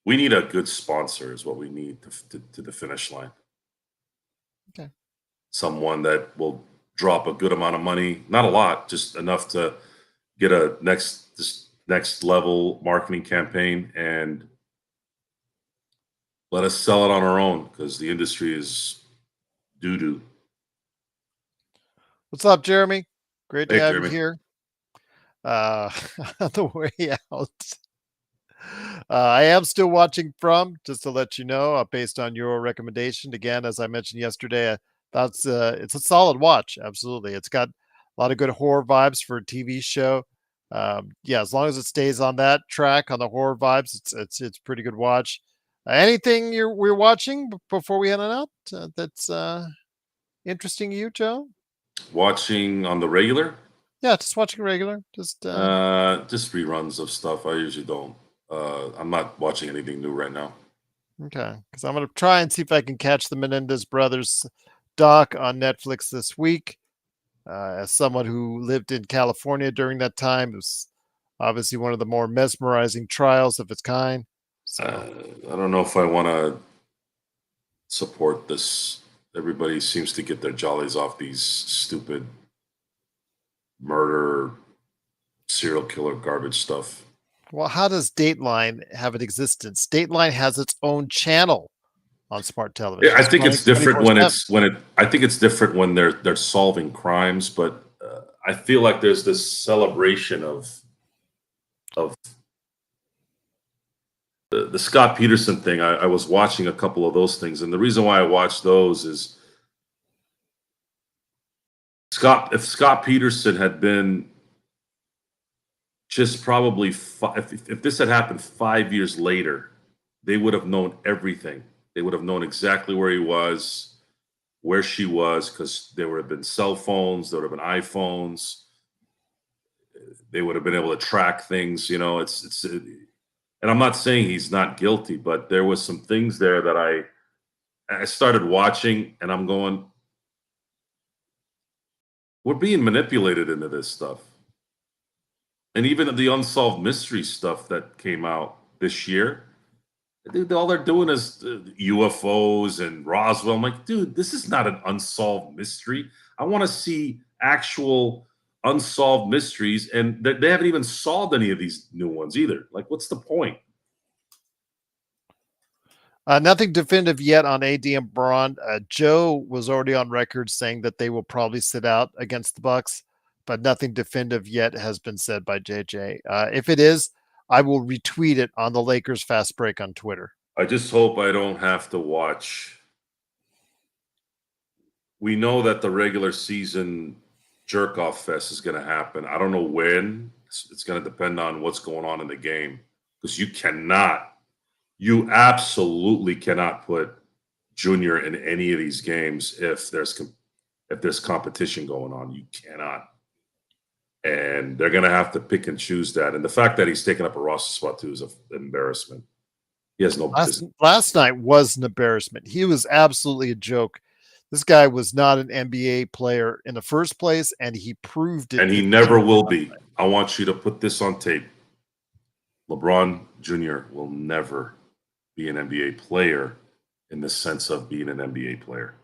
[SPEAKER 3] We need a good sponsor is what we need to the finish line.
[SPEAKER 1] Okay.
[SPEAKER 3] Someone that will drop a good amount of money, not a lot, just enough to get a next level marketing campaign and let us sell it on our own because the industry is doo-doo.
[SPEAKER 1] What's up, Jeremy? Great to
[SPEAKER 3] Hey,
[SPEAKER 1] have
[SPEAKER 3] Jeremy.
[SPEAKER 1] you here. On the way out, I am still watching From, just to let you know, based on your recommendation. Again, as I mentioned yesterday, that's it's a solid watch. Absolutely, it's got a lot of good horror vibes for a TV show. Yeah, as long as it stays on that track on the horror vibes, it's pretty good watch. Anything we're watching before we head on out that's interesting to you, Joe?
[SPEAKER 3] Watching on the regular,
[SPEAKER 1] Yeah, just watching regular. Just
[SPEAKER 3] just reruns of stuff. I usually don't. I'm not watching anything new right now.
[SPEAKER 1] okay, because I'm gonna try and see if I can catch the Menendez brothers doc on Netflix this week. As someone who lived in California during that time, it was obviously one of the more mesmerizing trials of its kind. So
[SPEAKER 3] I don't know if I want to support this. Everybody seems to get their jollies off these stupid murder, serial killer garbage stuff.
[SPEAKER 1] well, how does Dateline have an existence? Dateline has its own channel on smart television.
[SPEAKER 3] Yeah, I think it's different when
[SPEAKER 1] 24/7.
[SPEAKER 3] I think it's different when they're solving crimes, but I feel like there's this celebration of the Scott Peterson thing. I was watching a couple of those things, and the reason why I watched those is if Scott Peterson had been just probably if this had happened 5 years later, they would have known everything. They would have known exactly where he was, where she was, because there would have been cell phones, there would have been iPhones. They would have been able to track things. You know, and I'm not saying he's not guilty, but there was some things there that I started watching, and I'm going, we're being manipulated into this stuff. And even the unsolved mystery stuff that came out this year, all they're doing is UFOs and Roswell. I'm like, dude, this is not an unsolved mystery. I want to see actual unsolved mysteries, and they haven't even solved any of these new ones either. Like, what's the point?
[SPEAKER 1] Nothing definitive yet on AD and Braun. Joe was already on record saying that they will probably sit out against the Bucks, but nothing definitive yet has been said by JJ. If it is, I will retweet it on the Lakers Fast Break on Twitter.
[SPEAKER 3] I just hope I don't have to watch. We know that the regular season jerk off fest is going to happen. I don't know when. It's going to depend on what's going on in the game, because you absolutely cannot put Junior in any of these games if there's competition going on. You cannot. And they're going to have to pick and choose that. And the fact that he's taking up a roster spot too is an embarrassment. He has no business.
[SPEAKER 1] Last night was an embarrassment. He was absolutely a joke. This guy was not an NBA player in the first place, and he proved it.
[SPEAKER 3] And he never will be. I want you to put this on tape. LeBron Jr. will never be an NBA player in the sense of being an NBA player.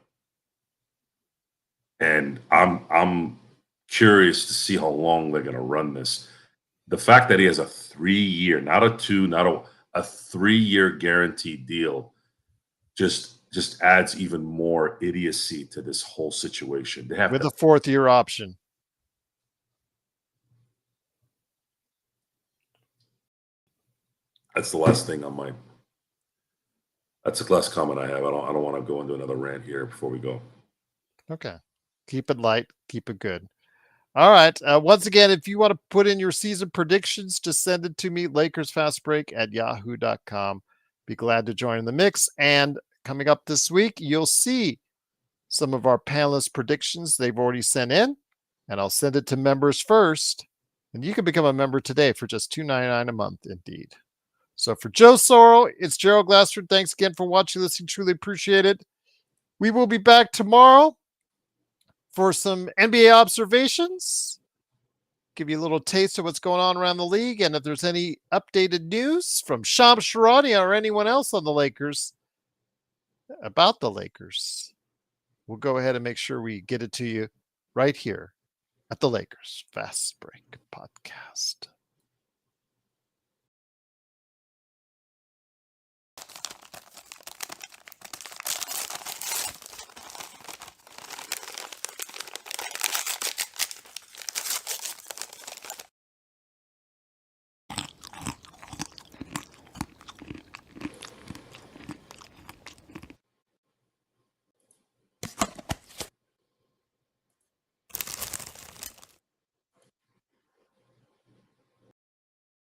[SPEAKER 3] And I'm curious to see how long they're going to run this. The fact that he has a 3-year, not a 2, not a 3-year guaranteed deal, just adds even more idiocy to this whole situation. They have
[SPEAKER 1] with a 4th-year option.
[SPEAKER 3] That's the last thing on my. That's the last comment I have. I don't want to go into another rant here before we go.
[SPEAKER 1] Okay, keep it light, keep it good. All right. Once again, if you want to put in your season predictions, just send it to me, LakersFastBreak@yahoo.com. Be glad to join the mix. And coming up this week, you'll see some of our panelists' predictions they've already sent in, and I'll send it to members first. And you can become a member today for just $2.99 a month, indeed. So for Joe Sorrell, it's Gerald Glassford. Thanks again for watching, listening. Truly appreciate it. We will be back tomorrow for some NBA observations, give you a little taste of what's going on around the league. And if there's any updated news from Shams Charania or anyone else on the Lakers about the Lakers, we'll go ahead and make sure we get it to you right here at the Lakers Fast Break Podcast.